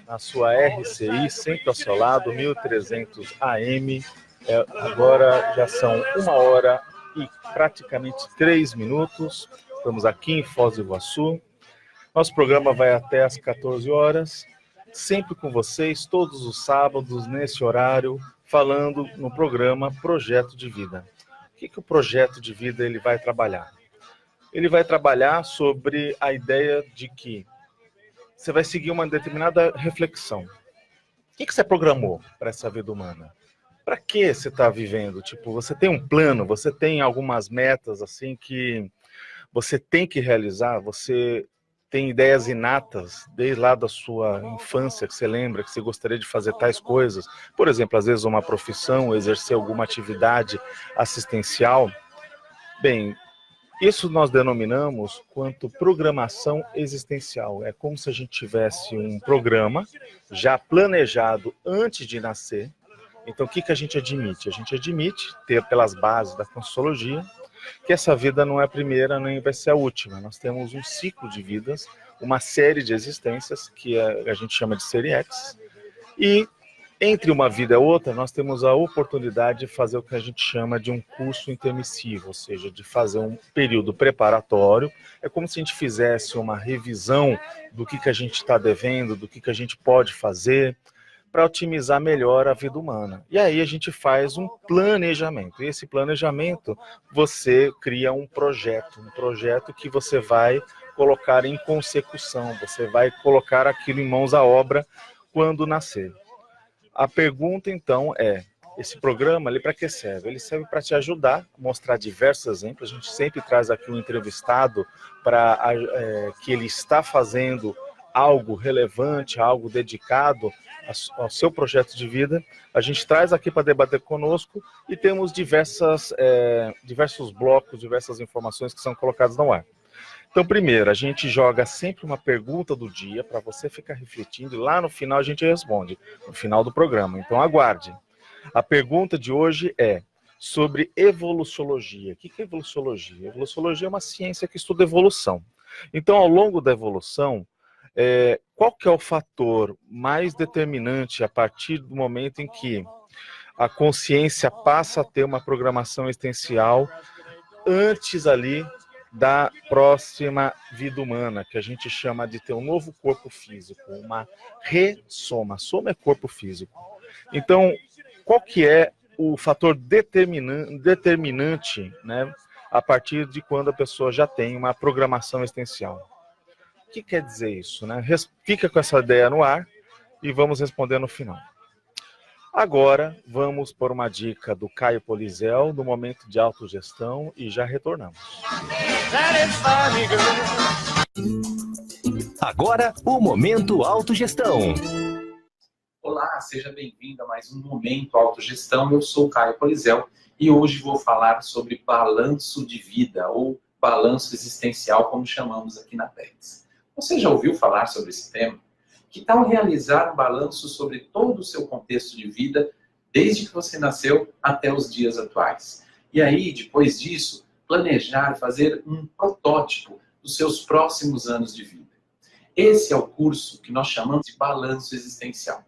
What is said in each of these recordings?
na sua RCI, sempre ao seu lado, 1300 AM. Agora já são 1h e praticamente 3 minutos. Estamos aqui em Foz do Iguaçu. Nosso programa vai até às 14 horas, sempre com vocês, todos os sábados, nesse horário, falando no programa Projeto de Vida. O que o Projeto de Vida ele vai trabalhar? Ele vai trabalhar sobre a ideia de que você vai seguir uma determinada reflexão. O que você programou para essa vida humana? Para que você está vivendo? Tipo, você tem um plano, você tem algumas metas assim que você tem que realizar, você tem ideias inatas desde lá da sua infância, que você lembra, que você gostaria de fazer tais coisas. Por exemplo, às vezes uma profissão, exercer alguma atividade assistencial. Bem, isso nós denominamos quanto programação existencial. É como se a gente tivesse um programa já planejado antes de nascer. Então, o que a gente admite? A gente admite, ter pelas bases da Conscienciologia, que essa vida não é a primeira nem vai ser a última. Nós temos um ciclo de vidas, uma série de existências, que a gente chama de série X, e entre uma vida e outra, nós temos a oportunidade de fazer o que a gente chama de um curso intermissivo, ou seja, de fazer um período preparatório. É como se a gente fizesse uma revisão do que a gente está devendo, do que a gente pode fazer, para otimizar melhor a vida humana. E aí a gente faz um planejamento. E esse planejamento, você cria um projeto que você vai colocar em consecução, você vai colocar aquilo em mãos à obra quando nascer. A pergunta, então, é, esse programa, para que serve? Ele serve para te ajudar, a mostrar diversos exemplos. A gente sempre traz aqui um entrevistado para que ele está fazendo algo relevante, algo dedicado ao seu projeto de vida. A gente traz aqui para debater conosco e temos diversos blocos, diversas informações que são colocadas no ar. Então, primeiro, a gente joga sempre uma pergunta do dia para você ficar refletindo e lá no final a gente responde, no final do programa. Então, aguarde. A pergunta de hoje é sobre evoluciologia. O que é evoluciologia? Evoluciologia é uma ciência que estuda evolução. Então, ao longo da evolução, qual que é o fator mais determinante a partir do momento em que a consciência passa a ter uma programação existencial antes ali da próxima vida humana, que a gente chama de ter um novo corpo físico, uma ressoma. Soma é corpo físico. Então, qual que é o fator determinante, né, a partir de quando a pessoa já tem uma programação existencial? O que quer dizer isso, né? Fica com essa ideia no ar e vamos responder no final. Agora, vamos por uma dica do Caio Polizel, do Momento de Autogestão, e já retornamos. Agora, o Momento Autogestão. Olá, seja bem-vindo a mais um Momento Autogestão. Eu sou o Caio Polizel e hoje vou falar sobre balanço de vida, ou balanço existencial, como chamamos aqui na PEX. Você já ouviu falar sobre esse tema? Que tal realizar um balanço sobre todo o seu contexto de vida, desde que você nasceu até os dias atuais? E aí, depois disso, planejar, fazer um protótipo dos seus próximos anos de vida. Esse é o curso que nós chamamos de balanço existencial.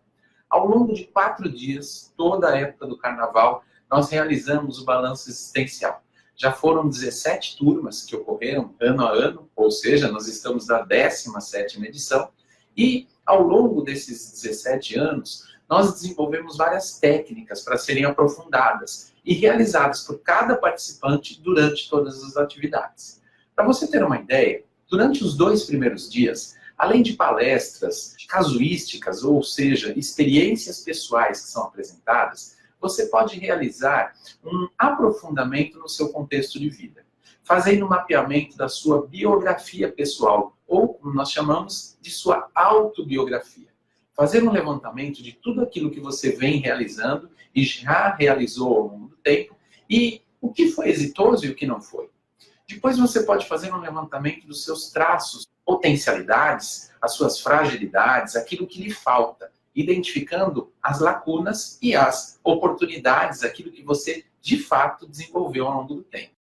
Ao longo de 4 dias, toda a época do carnaval, nós realizamos o balanço existencial. Já foram 17 turmas que ocorreram ano a ano, ou seja, nós estamos na 17ª edição, e ao longo desses 17 anos, nós desenvolvemos várias técnicas para serem aprofundadas e realizadas por cada participante durante todas as atividades. Para você ter uma ideia, durante os 2 primeiros dias, além de palestras casuísticas, ou seja, experiências pessoais que são apresentadas, você pode realizar um aprofundamento no seu contexto de vida, fazendo um mapeamento da sua biografia pessoal, ou como nós chamamos de sua autobiografia. Fazer um levantamento de tudo aquilo que você vem realizando e já realizou ao longo do tempo, e o que foi exitoso e o que não foi. Depois você pode fazer um levantamento dos seus traços, potencialidades, as suas fragilidades, aquilo que lhe falta, identificando as lacunas e as oportunidades, aquilo que você de fato desenvolveu ao longo do tempo.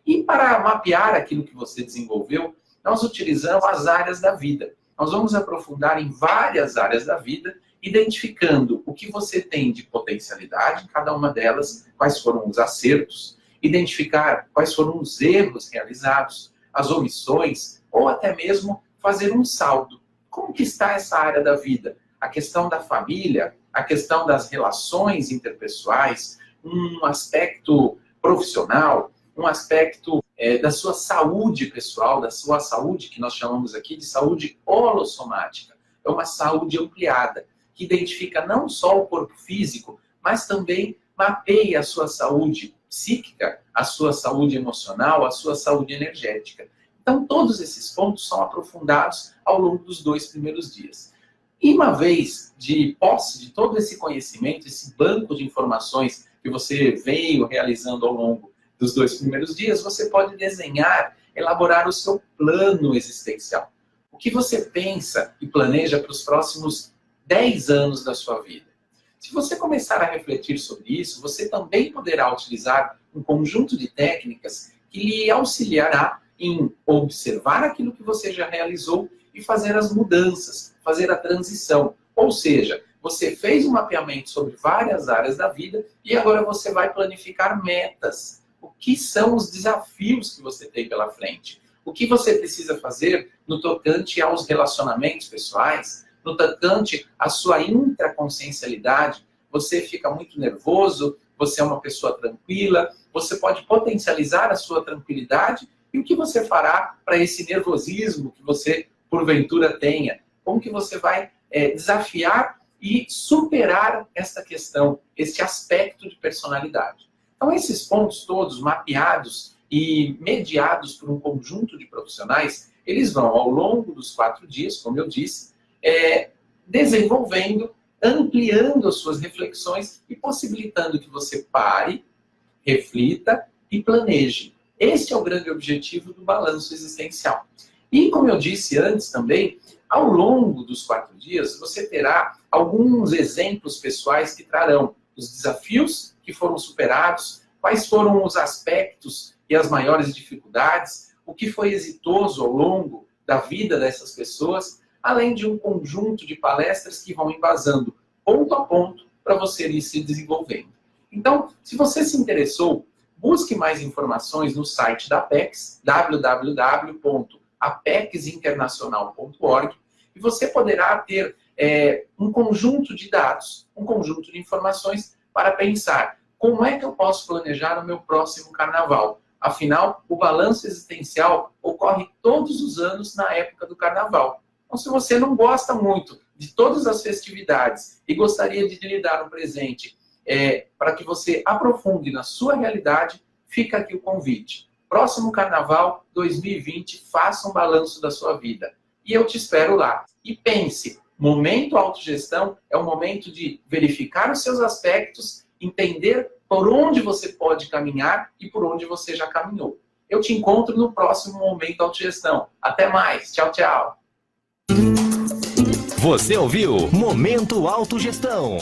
E para mapear aquilo que você desenvolveu, nós utilizamos as áreas da vida. nós vamos aprofundar em várias áreas da vida, identificando o que você tem de potencialidade em cada uma delas, quais foram os acertos, identificar quais foram os erros realizados, as omissões, ou até mesmo fazer um saldo. Como que está essa área da vida? A questão da família, a questão das relações interpessoais, um aspecto profissional, um aspecto da sua saúde pessoal, da sua saúde, que nós chamamos aqui de saúde holossomática. É uma saúde ampliada, que identifica não só o corpo físico, mas também mapeia a sua saúde psíquica, a sua saúde emocional, a sua saúde energética. Então, todos esses pontos são aprofundados ao longo dos 2 primeiros dias. E uma vez de posse de todo esse conhecimento, esse banco de informações que você veio realizando ao longo dos 2 primeiros dias, você pode desenhar, elaborar o seu plano existencial. O que você pensa e planeja para os próximos 10 anos da sua vida? Se você começar a refletir sobre isso, você também poderá utilizar um conjunto de técnicas que lhe auxiliará em observar aquilo que você já realizou e fazer as mudanças, fazer a transição. Ou seja, você fez um mapeamento sobre várias áreas da vida e agora você vai planificar metas. O que são os desafios que você tem pela frente? O que você precisa fazer no tocante aos relacionamentos pessoais, no tocante à sua intraconsciencialidade? Você fica muito nervoso, você é uma pessoa tranquila, você pode potencializar a sua tranquilidade. E o que você fará para esse nervosismo que você, porventura, tenha? Como que você vai desafiar e superar essa questão, esse aspecto de personalidade? Então, esses pontos todos mapeados e mediados por um conjunto de profissionais, eles vão, ao longo dos 4 dias, como eu disse, desenvolvendo, ampliando as suas reflexões e possibilitando que você pare, reflita e planeje. Este é o grande objetivo do balanço existencial. E, como eu disse antes também, ao longo dos 4 dias, você terá alguns exemplos pessoais que trarão os desafios que foram superados, quais foram os aspectos e as maiores dificuldades, o que foi exitoso ao longo da vida dessas pessoas, além de um conjunto de palestras que vão embasando ponto a ponto para você ir se desenvolvendo. Então, se você se interessou, busque mais informações no site da Apex, www.apexinternacional.org, e você poderá ter um conjunto de dados, um conjunto de informações para pensar como é que eu posso planejar o meu próximo carnaval. Afinal, o balanço existencial ocorre todos os anos na época do carnaval. Então, se você não gosta muito de todas as festividades e gostaria de lhe dar um presente para que você aprofunde na sua realidade, fica aqui o convite. Próximo Carnaval 2020, faça um balanço da sua vida. E eu te espero lá. E pense, momento autogestão é um momento de verificar os seus aspectos, entender por onde você pode caminhar e por onde você já caminhou. Eu te encontro no próximo Momento Autogestão. Até mais. Tchau, tchau. Você ouviu Momento Autogestão.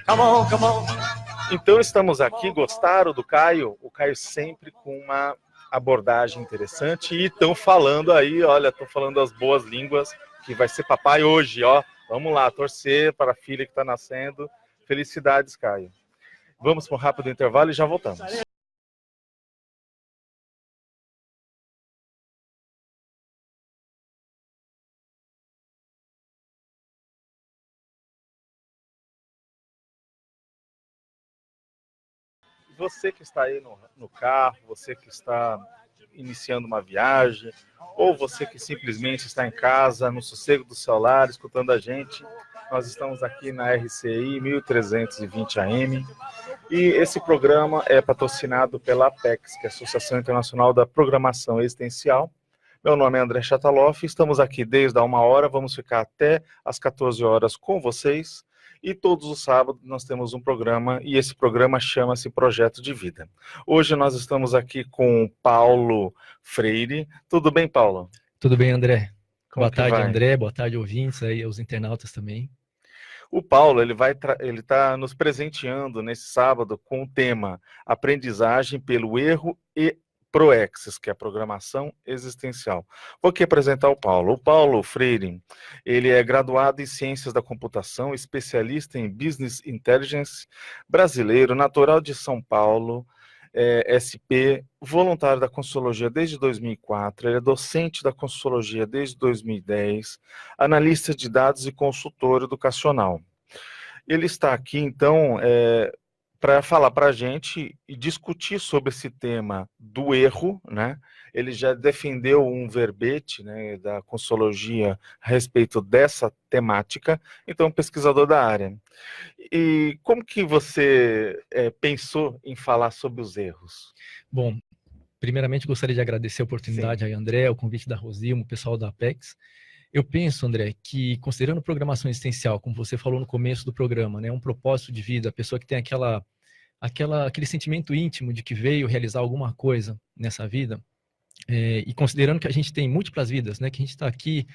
Come on, come on. Então estamos aqui, gostaram do Caio? O Caio sempre com uma abordagem interessante e estão falando aí, olha, estão falando as boas línguas, que vai ser papai hoje, ó. Vamos lá, torcer para a filha que está nascendo. Felicidades, Caio. Vamos para um rápido intervalo e já voltamos. Você que está aí no carro, você que está iniciando uma viagem, ou você que simplesmente está em casa, no sossego do seu lar, escutando a gente, nós estamos aqui na RCI 1320 AM, e esse programa é patrocinado pela Apex, que é a Associação Internacional da Programação Existencial. Meu nome é André Chataloff, estamos aqui desde a 1h, vamos ficar até às 14 horas com vocês. E todos os sábados nós temos um programa, e esse programa chama-se Projeto de Vida. Hoje nós estamos aqui com o Paulo Freire. Tudo bem, Paulo? Tudo bem, André. Como boa tarde, vai? André. Boa tarde, ouvintes, aí, aos internautas também. O Paulo, ele está nos presenteando nesse sábado com o tema Aprendizagem pelo Erro e ProExis, que é a programação existencial. Vou aqui apresentar o Paulo. O Paulo Freire, ele é graduado em Ciências da Computação, especialista em Business Intelligence, brasileiro, natural de São Paulo, SP, voluntário da Consciologia desde 2004, ele é docente da Consciologia desde 2010, analista de dados e consultor educacional. Ele está aqui, então, para falar para a gente e discutir sobre esse tema do erro, né? Ele já defendeu um verbete, né, da Consciologia a respeito dessa temática, então pesquisador da área. E como que você pensou em falar sobre os erros? Bom, primeiramente gostaria de agradecer a oportunidade aí, André, o convite da Rosilmo, o pessoal da Apex. Eu penso, André, que considerando programação existencial, como você falou no começo do programa, né, um propósito de vida, a pessoa que tem aquele sentimento íntimo de que veio realizar alguma coisa nessa vida, e considerando que a gente tem múltiplas vidas, né, que a gente está aqui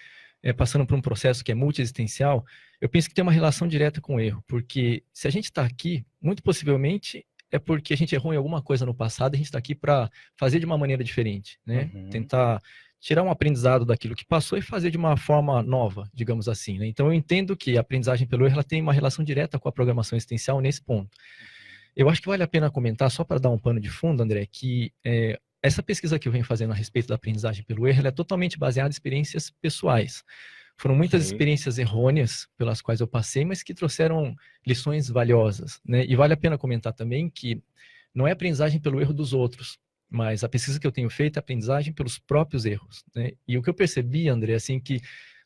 passando por um processo que é multiexistencial, eu penso que tem uma relação direta com o erro, porque se a gente está aqui, muito possivelmente é porque a gente errou em alguma coisa no passado e a gente está aqui para fazer de uma maneira diferente, né? Tentar tirar um aprendizado daquilo que passou e fazer de uma forma nova, digamos assim, né? Então eu entendo que a aprendizagem pelo erro ela tem uma relação direta com a programação existencial nesse ponto. Eu acho que vale a pena comentar, só para dar um pano de fundo, André, que essa pesquisa que eu venho fazendo a respeito da aprendizagem pelo erro, ela é totalmente baseada em experiências pessoais. Foram muitas experiências errôneas pelas quais eu passei, mas que trouxeram lições valiosas, né? E vale a pena comentar também que não é aprendizagem pelo erro dos outros, mas a pesquisa que eu tenho feito é aprendizagem pelos próprios erros, né? E o que eu percebi, André, assim, que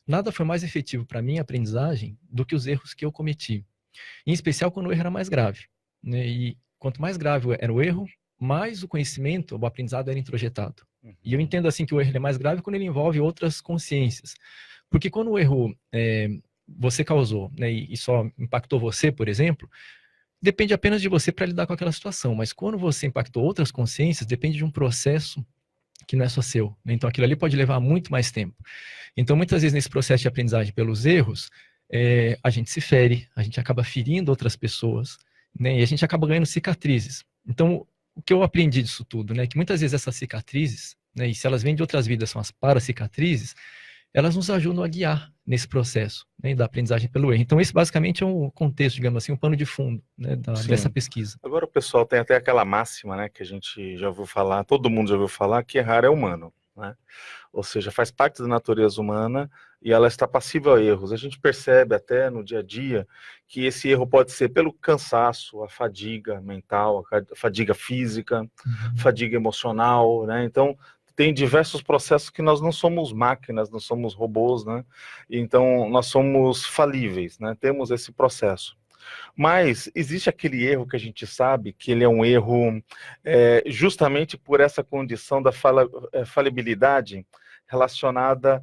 nada foi mais efetivo para mim, a aprendizagem, do que os erros que eu cometi. Em especial quando o erro era mais grave, né? E quanto mais grave era o erro, mais o conhecimento, o aprendizado era introjetado. E eu entendo assim que o erro é mais grave quando ele envolve outras consciências. Porque quando o erro você causou, né, e só impactou você, por exemplo, depende apenas de você para lidar com aquela situação. Mas quando você impactou outras consciências, depende de um processo que não é só seu, né? Então aquilo ali pode levar muito mais tempo. Então muitas vezes nesse processo de aprendizagem pelos erros, a gente se fere, a gente acaba ferindo outras pessoas, né, e a gente acaba ganhando cicatrizes. Então o que eu aprendi disso tudo, né, que muitas vezes essas cicatrizes, né, e se elas vêm de outras vidas, são as paracicatrizes, elas nos ajudam a guiar nesse processo, né, da aprendizagem pelo erro. Então esse basicamente é um contexto, digamos assim, um pano de fundo, né, dessa pesquisa. Agora o pessoal tem até aquela máxima, né, que a gente já ouviu falar, todo mundo já ouviu falar, que errar é humano, né? Ou seja, faz parte da natureza humana e ela está passível a erros. A gente percebe até no dia a dia que esse erro pode ser pelo cansaço, a fadiga mental, a fadiga física, fadiga emocional, né? Então tem diversos processos que nós não somos máquinas, não somos robôs, né? Então nós somos falíveis, né? Temos esse processo. Mas existe aquele erro que a gente sabe que ele é um erro justamente por essa condição da falibilidade relacionada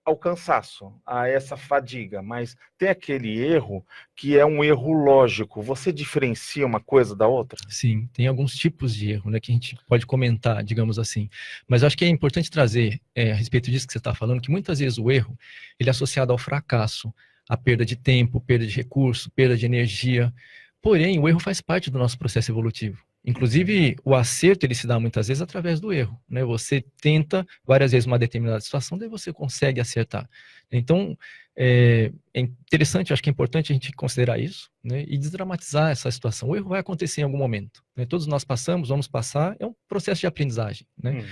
ao cansaço, a essa fadiga. Mas tem aquele erro que é um erro lógico. Você diferencia uma coisa da outra? Sim, tem alguns tipos de erro, né, que a gente pode comentar, digamos assim. Mas eu acho que é importante trazer, a respeito disso que você está falando, que muitas vezes o erro ele é associado ao fracasso, a perda de tempo, perda de recurso, perda de energia. Porém, o erro faz parte do nosso processo evolutivo. Inclusive, o acerto ele se dá muitas vezes através do erro, né? Você tenta várias vezes uma determinada situação, daí você consegue acertar. Então, é interessante, acho que é importante a gente considerar isso, né? E desdramatizar essa situação. O erro vai acontecer em algum momento, né? Todos nós passamos, vamos passar, é um processo de aprendizagem, né?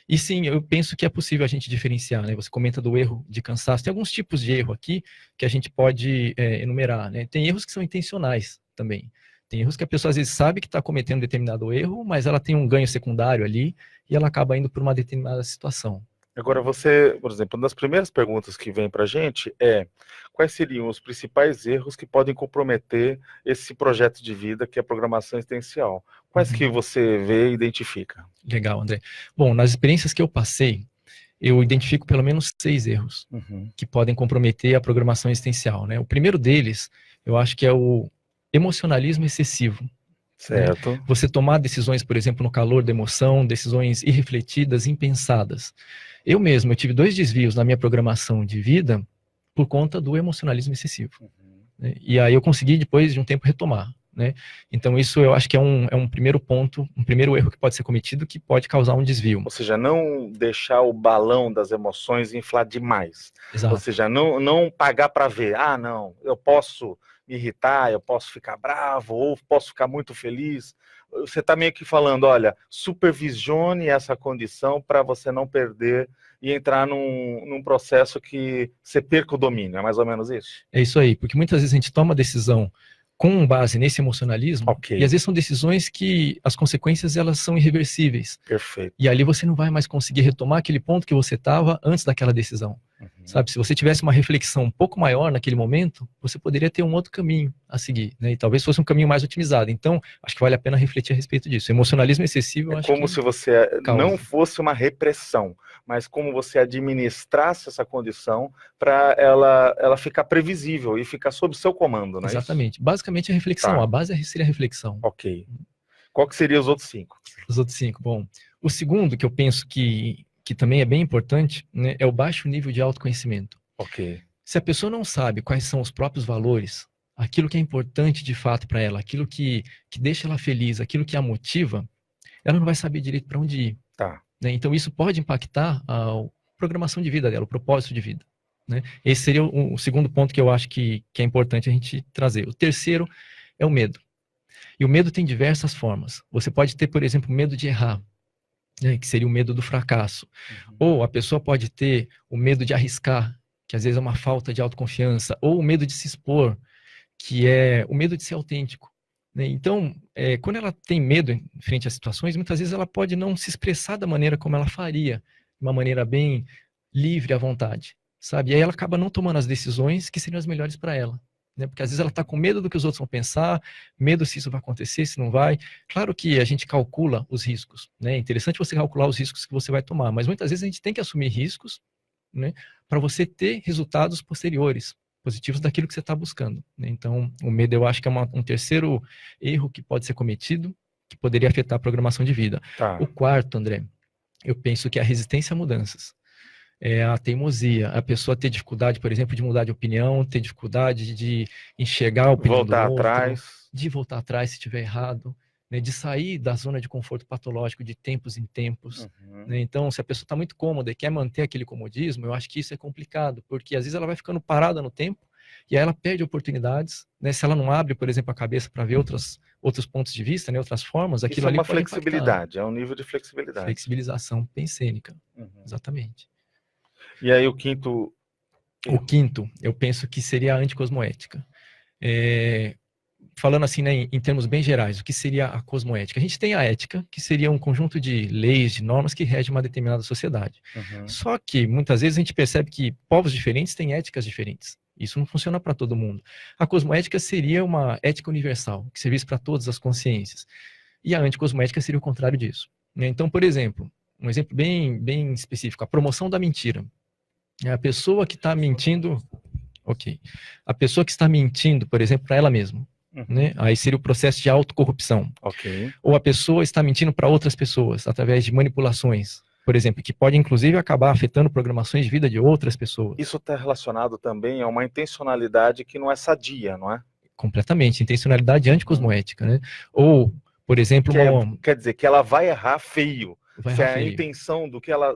E sim, eu penso que é possível a gente diferenciar, né? Você comenta do erro de cansaço. Tem alguns tipos de erro aqui que a gente pode enumerar, né? Tem erros que são intencionais também. Tem erros que a pessoa às vezes sabe que está cometendo determinado erro, mas ela tem um ganho secundário ali e ela acaba indo por uma determinada situação. Agora você, por exemplo, uma das primeiras perguntas que vem para a gente é quais seriam os principais erros que podem comprometer esse projeto de vida que é a programação existencial? Quais que você vê e identifica? Legal, André. Bom, nas experiências que eu passei, eu identifico pelo menos 6 erros que podem comprometer a programação existencial, né? O primeiro deles, eu acho que é o emocionalismo excessivo. Certo. Né? Você tomar decisões, por exemplo, no calor da emoção, decisões irrefletidas, impensadas. Eu tive 2 desvios na minha programação de vida por conta do emocionalismo excessivo. Né? E aí eu consegui, depois de um tempo, retomar. né? Então isso eu acho que é um primeiro ponto, um primeiro erro que pode ser cometido, que pode causar um desvio. Ou seja, não deixar o balão das emoções inflar demais. Exato. Ou seja, não pagar para ver. Ah, não, eu posso me irritar, eu posso ficar bravo, ou posso ficar muito feliz. Você está meio que falando, olha, supervisione essa condição para você não perder e entrar num processo que você perca o domínio. É mais ou menos isso? É isso aí, porque muitas vezes a gente toma decisão com base nesse emocionalismo, Ok. e às vezes são decisões que as consequências elas são irreversíveis. Perfeito. E ali você não vai mais conseguir retomar aquele ponto que você estava antes daquela decisão. Sabe, se você tivesse uma reflexão um pouco maior naquele momento, você poderia ter um outro caminho a seguir, né? E talvez fosse um caminho mais otimizado. Então, acho que vale a pena refletir a respeito disso. Emocionalismo excessivo, eu É acho como que se você causa. não fosse uma repressão, mas como você administrasse essa condição para ela ficar previsível e ficar sob seu comando, não é Exatamente. Basicamente a reflexão, Tá. a base seria a reflexão. Ok. Qual que seria os outros 5? Os outros 5. Bom, o segundo que eu penso que também é bem importante, né, é o baixo nível de autoconhecimento. Ok. Se a pessoa não sabe quais são os próprios valores, aquilo que é importante de fato para ela, aquilo que deixa ela feliz, aquilo que a motiva, ela não vai saber direito para onde ir. Tá. Né? Então isso pode impactar a programação de vida dela, o propósito de vida. Né? Esse seria o segundo ponto que eu acho que é importante a gente trazer. O terceiro é o medo. E o medo tem diversas formas. Você pode ter, por exemplo, medo de errar, né, que seria o medo do fracasso. Ou a pessoa pode ter o medo de arriscar, que às vezes é uma falta de autoconfiança, ou o medo de se expor, que é o medo de ser autêntico. Né? Então, quando ela tem medo em frente às situações, muitas vezes ela pode não se expressar da maneira como ela faria, de uma maneira bem livre à vontade, sabe? E aí ela acaba não tomando as decisões que seriam as melhores para ela. Né? Porque às vezes ela está com medo do que os outros vão pensar, medo se isso vai acontecer, se não vai. Claro que a gente calcula os riscos, né? É interessante você calcular os riscos que você vai tomar, mas muitas vezes a gente tem que assumir riscos, né, para você ter resultados posteriores, positivos daquilo que você está buscando. Né? Então, o medo eu acho que é um terceiro erro que pode ser cometido, que poderia afetar a programação de vida. Tá. O quarto, André, eu penso que é a resistência a mudanças. É a teimosia, a pessoa ter dificuldade, por exemplo, de mudar de opinião, ter dificuldade de enxergar a opinião Voltar do outro, atrás. de voltar atrás se estiver errado, né, de sair da zona de conforto patológico de tempos em tempos. Né? Então, se a pessoa está muito cômoda e quer manter aquele comodismo, eu acho que isso é complicado, porque às vezes ela vai ficando parada no tempo e aí ela perde oportunidades, né? Se ela não abre, por exemplo, a cabeça para ver outros pontos de vista, né, outras formas, aquilo Isso é ali uma pode flexibilidade, impactar. é um nível de flexibilidade. Flexibilização pensênica, exatamente. E aí o quinto... O quinto, eu penso que seria a anticosmoética. Falando assim, né, em termos bem gerais, o que seria a cosmoética? A gente tem a ética, que seria um conjunto de leis, de normas que regem uma determinada sociedade. Só que, muitas vezes, a gente percebe que povos diferentes têm éticas diferentes. Isso não funciona para todo mundo. A cosmoética seria uma ética universal, que servisse para todas as consciências. E a anticosmoética seria o contrário disso. Então, por exemplo, um exemplo bem específico, a promoção da mentira. A pessoa que está mentindo... Ok. A pessoa que está mentindo, por exemplo, para ela mesma. Né? Aí seria o processo de autocorrupção. Ok. Ou a pessoa está mentindo para outras pessoas, através de manipulações, por exemplo, que pode inclusive acabar afetando programações de vida de outras pessoas. Isso está relacionado também a uma intencionalidade que não é sadia, não é? Completamente, intencionalidade anticosmoética, né? Ou, por exemplo, quer dizer que ela vai errar feio. Vai Se errar a feio. intenção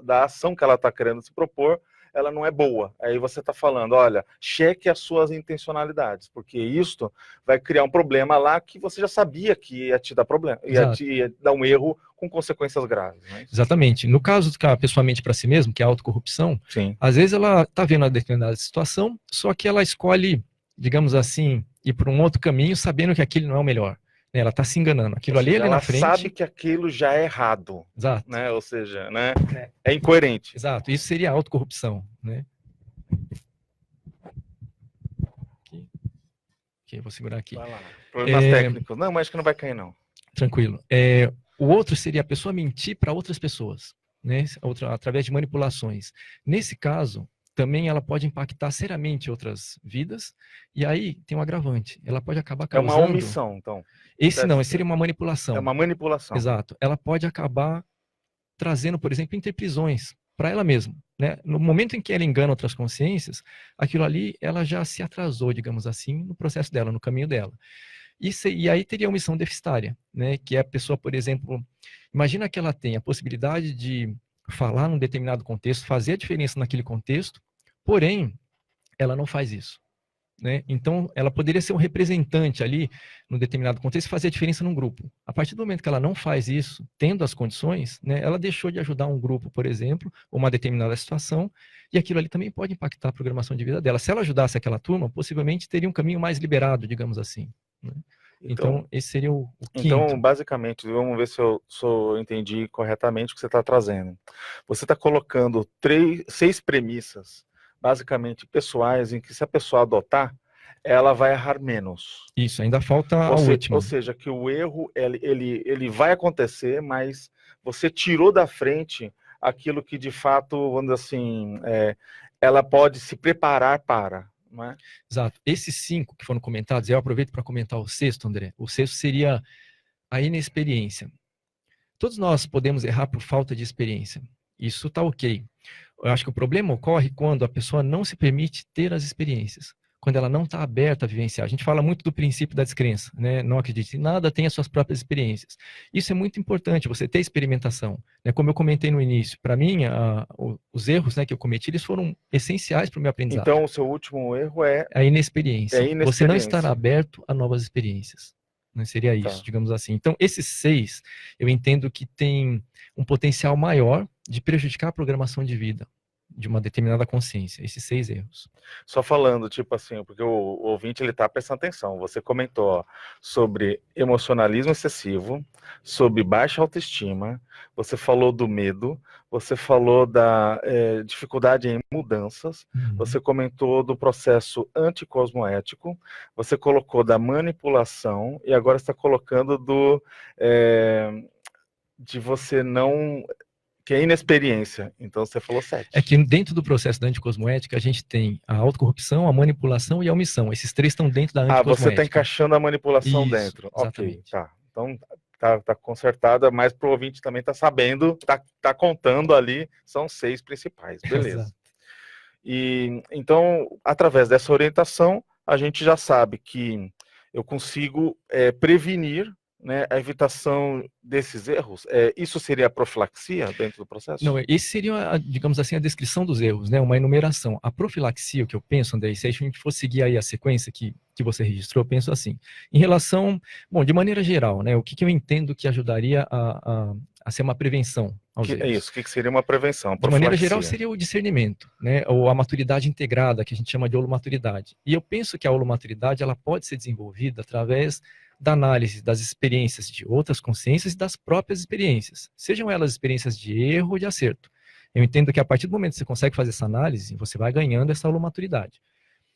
da ação que ela está querendo se propor, ela não é boa. Aí você está falando, olha, cheque as suas intencionalidades, porque isto vai criar um problema lá que você já sabia que ia te dar problema, ia dar um erro com consequências graves. Né? Exatamente. No caso que a pessoa mente para si mesma, que é a autocorrupção, às vezes ela está vendo uma determinada situação, só que ela escolhe, digamos assim, ir por um outro caminho, sabendo que aquilo não é o melhor. Ela está se enganando. Aquilo ali na frente... Ela sabe que aquilo já é errado. Exato. Né? Ou seja, né? É incoerente. Exato. Isso seria autocorrupção. Né? Ok, vou segurar aqui. Vai lá. Problemas técnicos. Não, mas acho que não vai cair, não. Tranquilo. O outro seria a pessoa mentir para outras pessoas, né? Através de manipulações. Nesse caso, também ela pode impactar seriamente outras vidas, e aí tem um agravante. Ela pode acabar causando... É uma omissão, então. Esse seria uma manipulação. É uma manipulação. Exato. Ela pode acabar trazendo, por exemplo, interprisões para ela mesma. Né? No momento em que ela engana outras consciências, aquilo ali, ela já se atrasou, digamos assim, no processo dela, no caminho dela. E aí teria uma missão deficitária, né? Que é a pessoa, por exemplo, imagina que ela tem a possibilidade de falar num determinado contexto, fazer a diferença naquele contexto, porém, ela não faz isso. Né? Então, ela poderia ser um representante ali, num determinado contexto, e fazer a diferença num grupo. A partir do momento que ela não faz isso, tendo as condições, né, ela deixou de ajudar um grupo, por exemplo, ou uma determinada situação, e aquilo ali também pode impactar a programação de vida dela. Se ela ajudasse aquela turma, possivelmente teria um caminho mais liberado, digamos assim. Né? Então, esse seria o quinto. Então, basicamente, vamos ver se eu entendi corretamente o que você está trazendo. Você está colocando 6 premissas, basicamente pessoais, em que se a pessoa adotar, ela vai errar menos. Isso, ainda falta a última. Ou seja, que o erro, ele vai acontecer, mas você tirou da frente aquilo que, de fato, vamos dizer assim, ela pode se preparar para, não é? Exato. Esses 5 que foram comentados, eu aproveito para comentar o sexto, André. O sexto seria a inexperiência. Todos nós podemos errar por falta de experiência. Isso está ok. Eu acho que o problema ocorre quando a pessoa não se permite ter as experiências, quando ela não está aberta a vivenciar. A gente fala muito do princípio da descrença, né? Não acredite em nada, tenha suas próprias experiências. Isso é muito importante, você ter experimentação. Né? Como eu comentei no início, para mim, os erros, né, que eu cometi, eles foram essenciais para o meu aprendizado. Então, o seu último erro é a inexperiência. Você não estar aberto a novas experiências. Não seria isso, digamos assim. Então, esses 6, eu entendo que tem um potencial maior de prejudicar a programação de vida de uma determinada consciência, esses 6 erros. Só falando, tipo assim, porque o ouvinte, ele tá prestando atenção. Você comentou sobre emocionalismo excessivo, sobre baixa autoestima, você falou do medo, você falou da dificuldade em mudanças, você comentou do processo anticosmoético, você colocou da manipulação, e agora está colocando de você não... que é inexperiência. Então, você falou 7. É que dentro do processo da anticosmoética, a gente tem a autocorrupção, a manipulação e a omissão. Esses 3 estão dentro da anticosmoética. Você está encaixando a manipulação Isso, dentro. Exatamente. Ok, tá. Então, tá consertada, mas pro ouvinte também tá sabendo, tá contando ali, são 6 principais. Beleza. Exato. E, então, através dessa orientação, a gente já sabe que eu consigo prevenir, né, a evitação desses erros. Isso seria a profilaxia dentro do processo? Não, esse seria, digamos assim, a descrição dos erros, né, uma enumeração. A profilaxia, o que eu penso, André, se a gente for seguir aí a sequência que você registrou, eu penso assim, em relação, bom, de maneira geral, né, o que eu entendo que ajudaria a ser uma prevenção aos erros. É isso, o que seria uma prevenção? De maneira geral, seria o discernimento, né, ou a maturidade integrada, que a gente chama de holomaturidade. E eu penso que a holomaturidade, ela pode ser desenvolvida através da análise das experiências de outras consciências e das próprias experiências, sejam elas experiências de erro ou de acerto. Eu entendo que a partir do momento que você consegue fazer essa análise, você vai ganhando essa holomaturidade.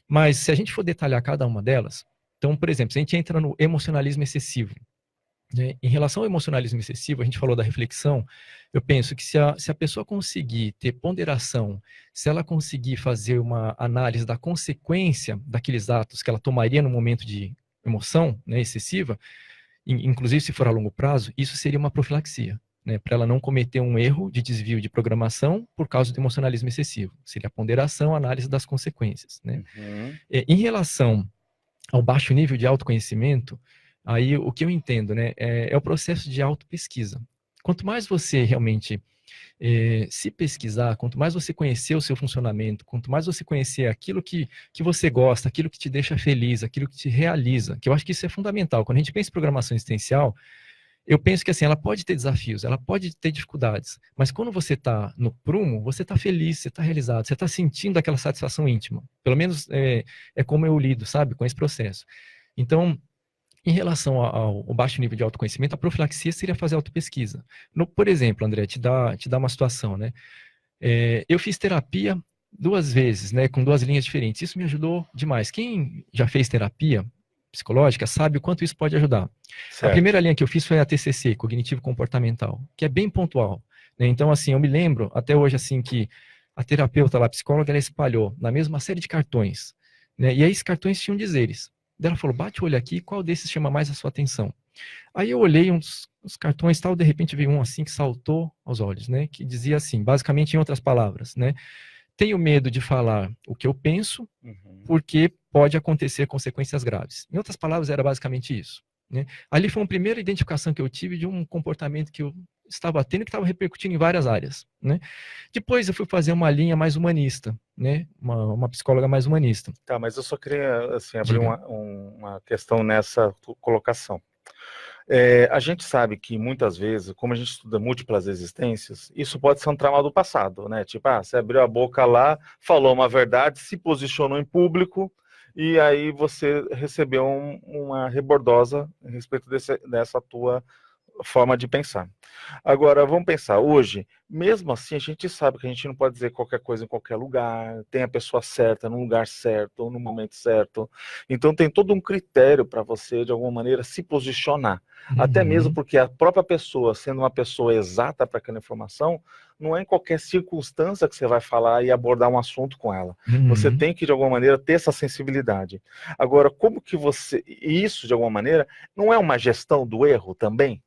Mas se a gente for detalhar cada uma delas, então, por exemplo, se a gente entra no emocionalismo excessivo, né, em relação ao emocionalismo excessivo, a gente falou da reflexão, eu penso que se a pessoa conseguir ter ponderação, se ela conseguir fazer uma análise da consequência daqueles atos que ela tomaria no momento de emoção, né, excessiva, inclusive se for a longo prazo, isso seria uma profilaxia, né, para ela não cometer um erro de desvio de programação por causa do emocionalismo excessivo. Seria a ponderação, a análise das consequências. Né? Em relação ao baixo nível de autoconhecimento, aí o que eu entendo, né, é o processo de autopesquisa. Quanto mais você realmente se pesquisar, quanto mais você conhecer o seu funcionamento, quanto mais você conhecer aquilo que você gosta, aquilo que te deixa feliz, aquilo que te realiza, que eu acho que isso é fundamental. Quando a gente pensa em programação existencial, eu penso que assim, ela pode ter desafios, ela pode ter dificuldades, mas quando você está no prumo, você está feliz, você está realizado, você está sentindo aquela satisfação íntima. Pelo menos é como eu lido, sabe, com esse processo. Então, em relação ao baixo nível de autoconhecimento, a profilaxia seria fazer autopesquisa. Por exemplo, André, te dá uma situação, né? Eu fiz terapia 2 vezes, né, com 2 linhas diferentes. Isso me ajudou demais. Quem já fez terapia psicológica sabe o quanto isso pode ajudar. Certo. A primeira linha que eu fiz foi a TCC, cognitivo-comportamental, que é bem pontual. Né? Então, assim, eu me lembro até hoje, assim, que a terapeuta lá, a psicóloga, ela espalhou na mesma série de cartões. Né? E aí esses cartões tinham dizeres. Ela falou, bate o olho aqui, qual desses chama mais a sua atenção? Aí eu olhei uns cartões e tal, de repente veio um assim que saltou aos olhos, né? Que dizia assim, basicamente em outras palavras, né? Tenho medo de falar o que eu penso, porque pode acontecer consequências graves. Em outras palavras, era basicamente isso, né? Ali foi uma primeira identificação que eu tive de um comportamento que eu estava tendo, que estava repercutindo em várias áreas, né? Depois eu fui fazer uma linha mais humanista, né? Uma psicóloga mais humanista. Tá, mas eu só queria assim, abrir Diga. uma questão nessa colocação. A gente sabe que muitas vezes, como a gente estuda múltiplas existências, isso pode ser um trauma do passado, né? Tipo, você abriu a boca lá, falou uma verdade, se posicionou em público, e aí você recebeu uma rebordosa a respeito dessa tua forma de pensar. Agora, vamos pensar, hoje, mesmo assim, a gente sabe que a gente não pode dizer qualquer coisa em qualquer lugar, tem a pessoa certa, no lugar certo, no momento certo. Então, tem todo um critério para você, de alguma maneira, se posicionar. Até mesmo porque a própria pessoa, sendo uma pessoa exata para aquela informação, não é em qualquer circunstância que você vai falar e abordar um assunto com ela. Você tem que, de alguma maneira, ter essa sensibilidade. Agora, como que você... Isso, de alguma maneira, não é uma gestão do erro também?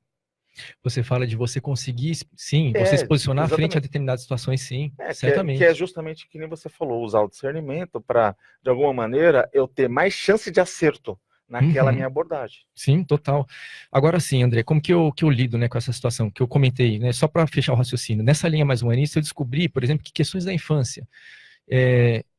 Você fala de você conseguir, sim, você se posicionar frente a determinadas situações, sim, certamente. Que é justamente que nem você falou, usar o discernimento para, de alguma maneira, eu ter mais chance de acerto naquela minha abordagem. Sim, total. Agora sim, André, como que eu lido, né, com essa situação que eu comentei, né, só para fechar o raciocínio. Nessa linha mais humanista, eu descobri, por exemplo, que questões da infância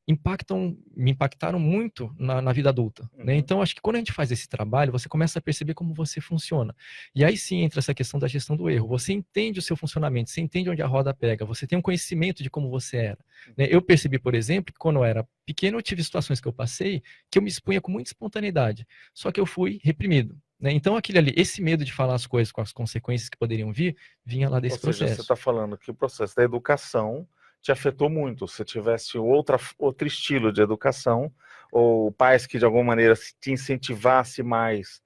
me impactaram muito na vida adulta, né? Então, acho que quando a gente faz esse trabalho, você começa a perceber como você funciona. E aí sim entra essa questão da gestão do erro. Você entende o seu funcionamento, você entende onde a roda pega, você tem um conhecimento de como você era, né? Eu percebi, por exemplo, que quando eu era pequeno, eu tive situações que eu passei que eu me expunha com muita espontaneidade, só que eu fui reprimido, né? Então, esse medo de falar as coisas com as consequências que poderiam vir, vinha lá desse processo. Ou seja, você está falando que o processo da educação te afetou muito. Se tivesse outro estilo de educação, ou pais que de alguma maneira te incentivasse mais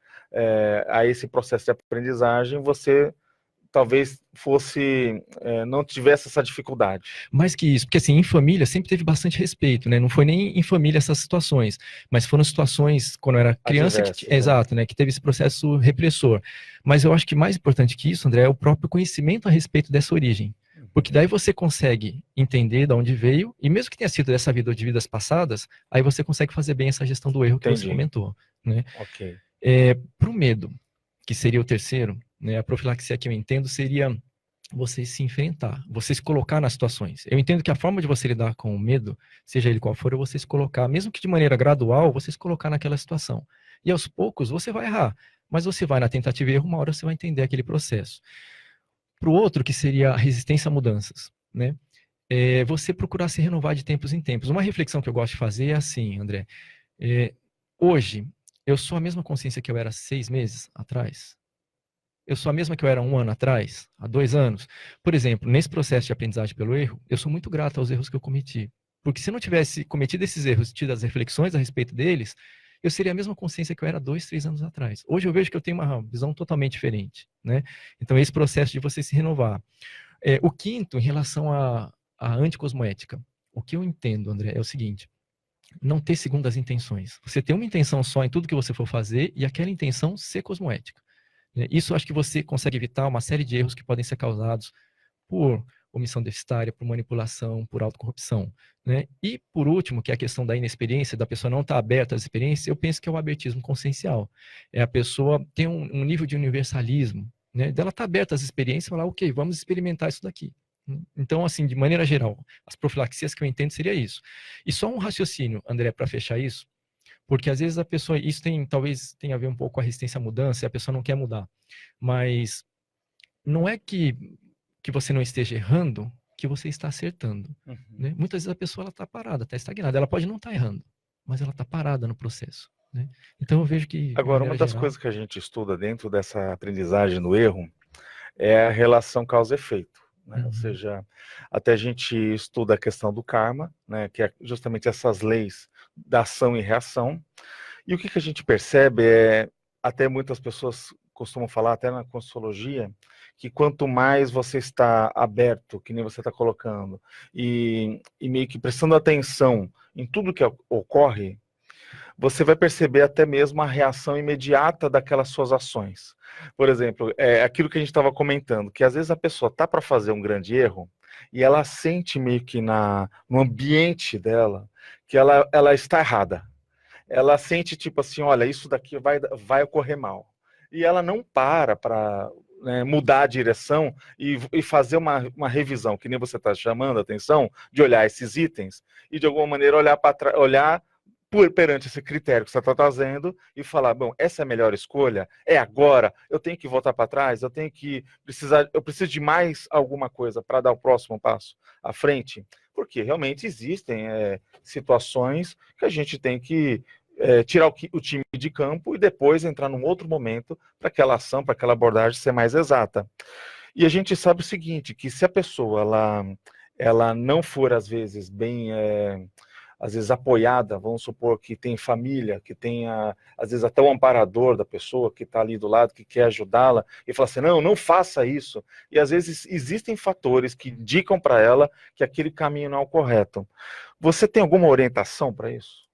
a esse processo de aprendizagem, você talvez não tivesse essa dificuldade. Mais que isso, porque assim, em família sempre teve bastante respeito, né? Não foi nem em família essas situações, mas foram situações quando eu era criança, exato, né? Que teve esse processo repressor. Mas eu acho que mais importante que isso, André, é o próprio conhecimento a respeito dessa origem. Porque daí você consegue entender de onde veio, e mesmo que tenha sido dessa vida ou de vidas passadas, aí você consegue fazer bem essa gestão do erro que você comentou, né? Ok. Para o medo, que seria o terceiro, né, a profilaxia que eu entendo seria você se enfrentar, você se colocar nas situações. Eu entendo que a forma de você lidar com o medo, seja ele qual for, é você se colocar, mesmo que de maneira gradual, você se colocar naquela situação. E aos poucos você vai errar, mas você vai na tentativa e erro, uma hora você vai entender aquele processo. Para o outro, que seria a resistência a mudanças, né? Você procurar se renovar de tempos em tempos. Uma reflexão que eu gosto de fazer é assim, André. Hoje, eu sou a mesma consciência que eu era 6 meses atrás? Eu sou a mesma que eu era 1 ano atrás? Há 2 anos? Por exemplo, nesse processo de aprendizagem pelo erro, eu sou muito grato aos erros que eu cometi. Porque se eu não tivesse cometido esses erros, tido as reflexões a respeito deles, eu seria a mesma consciência que eu era 2, 3 anos atrás. Hoje eu vejo que eu tenho uma visão totalmente diferente, né? Então, esse processo de você se renovar. O quinto, em relação à anticosmoética. O que eu entendo, André, é o seguinte: não ter segundas intenções. Você tem uma intenção só em tudo que você for fazer e aquela intenção ser cosmoética. Isso acho que você consegue evitar uma série de erros que podem ser causados por omissão deficitária, por manipulação, por autocorrupção, né? E, por último, que é a questão da inexperiência, da pessoa não estar aberta às experiências, eu penso que é o abertismo consciencial. A pessoa tem um nível de universalismo, né? Dela estar aberta às experiências e falar, ok, vamos experimentar isso daqui. Então, assim, de maneira geral, as profilaxias que eu entendo seria isso. E só um raciocínio, André, para fechar isso, porque às vezes a pessoa, isso talvez tenha a ver um pouco com a resistência à mudança, e a pessoa não quer mudar. Mas não é que você não esteja errando, que você está acertando. Né? Muitas vezes a pessoa está parada, está estagnada. Ela pode não estar errando, mas ela está parada no processo. Né? Então eu vejo que... Agora, uma das coisas que a gente estuda dentro dessa aprendizagem no erro é a relação causa-efeito. Né? Ou seja, até a gente estuda a questão do karma, né? Que é justamente essas leis da ação e reação. E o que a gente percebe até muitas pessoas costumam falar, até na Conscienciologia, que quanto mais você está aberto, que nem você está colocando, e meio que prestando atenção em tudo que ocorre, você vai perceber até mesmo a reação imediata daquelas suas ações. Por exemplo, aquilo que a gente estava comentando, que às vezes a pessoa está para fazer um grande erro, e ela sente meio que no ambiente dela, que ela está errada. ela sente tipo assim, olha, isso daqui vai ocorrer mal. E ela não para mudar a direção e fazer uma revisão, que nem você está chamando a atenção, de olhar esses itens e de alguma maneira olhar perante esse critério que você está trazendo e falar, bom, essa é a melhor escolha? É agora? Eu tenho que voltar para trás? Eu preciso de mais alguma coisa para dar o próximo passo à frente? Porque realmente existem situações que a gente tem que tirar o time de campo e depois entrar num outro momento para aquela ação, para aquela abordagem ser mais exata. E a gente sabe o seguinte, que se a pessoa ela não for, às vezes, bem... às vezes apoiada, vamos supor que tem família, que tenha, às vezes até o amparador da pessoa que está ali do lado, que quer ajudá-la, e fala assim, não faça isso. E às vezes existem fatores que indicam para ela que aquele caminho não é o correto. Você tem alguma orientação para isso?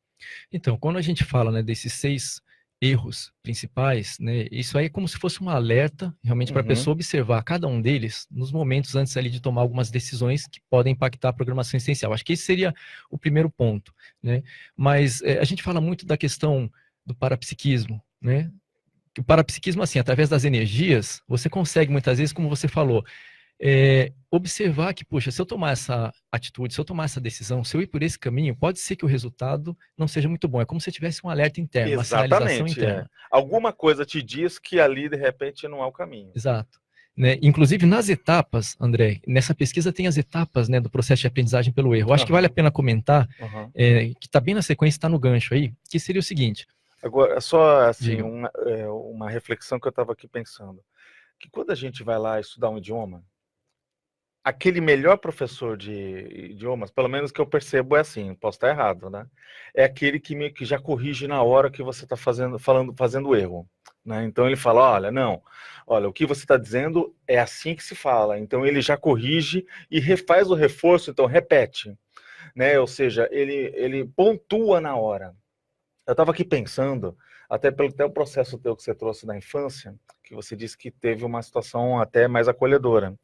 Então, quando a gente fala, né, desses 6 erros principais, né, isso aí é como se fosse um alerta, realmente, para a pessoa observar cada um deles nos momentos antes ali de tomar algumas decisões que podem impactar a programação essencial. Acho que esse seria o primeiro ponto, né? Mas a gente fala muito da questão do parapsiquismo, né? O parapsiquismo, assim, através das energias, você consegue muitas vezes, como você falou, observar que, puxa, se eu tomar essa atitude, se eu tomar essa decisão, se eu ir por esse caminho, pode ser que o resultado não seja muito bom. É como se tivesse um alerta interno, exatamente, uma sinalização interna. Alguma coisa te diz que ali, de repente, não é o caminho. Exato. Né? Inclusive, nas etapas, André, nessa pesquisa tem as etapas, né, do processo de aprendizagem pelo erro. Acho que vale a pena comentar, que está bem na sequência, está no gancho aí, que seria o seguinte. Agora, só assim, uma reflexão que eu estava aqui pensando. Que quando a gente vai lá estudar um idioma, aquele melhor professor de idiomas, pelo menos que eu percebo é assim, posso estar errado, né? É aquele que meio que já corrige na hora que você está fazendo erro, né? Então ele fala, olha, o que você está dizendo é assim que se fala. Então ele já corrige e refaz o reforço, então repete, né? Ou seja, ele pontua na hora. Eu estava aqui pensando, até o processo teu que você trouxe da infância, que você disse que teve uma situação até mais acolhedora.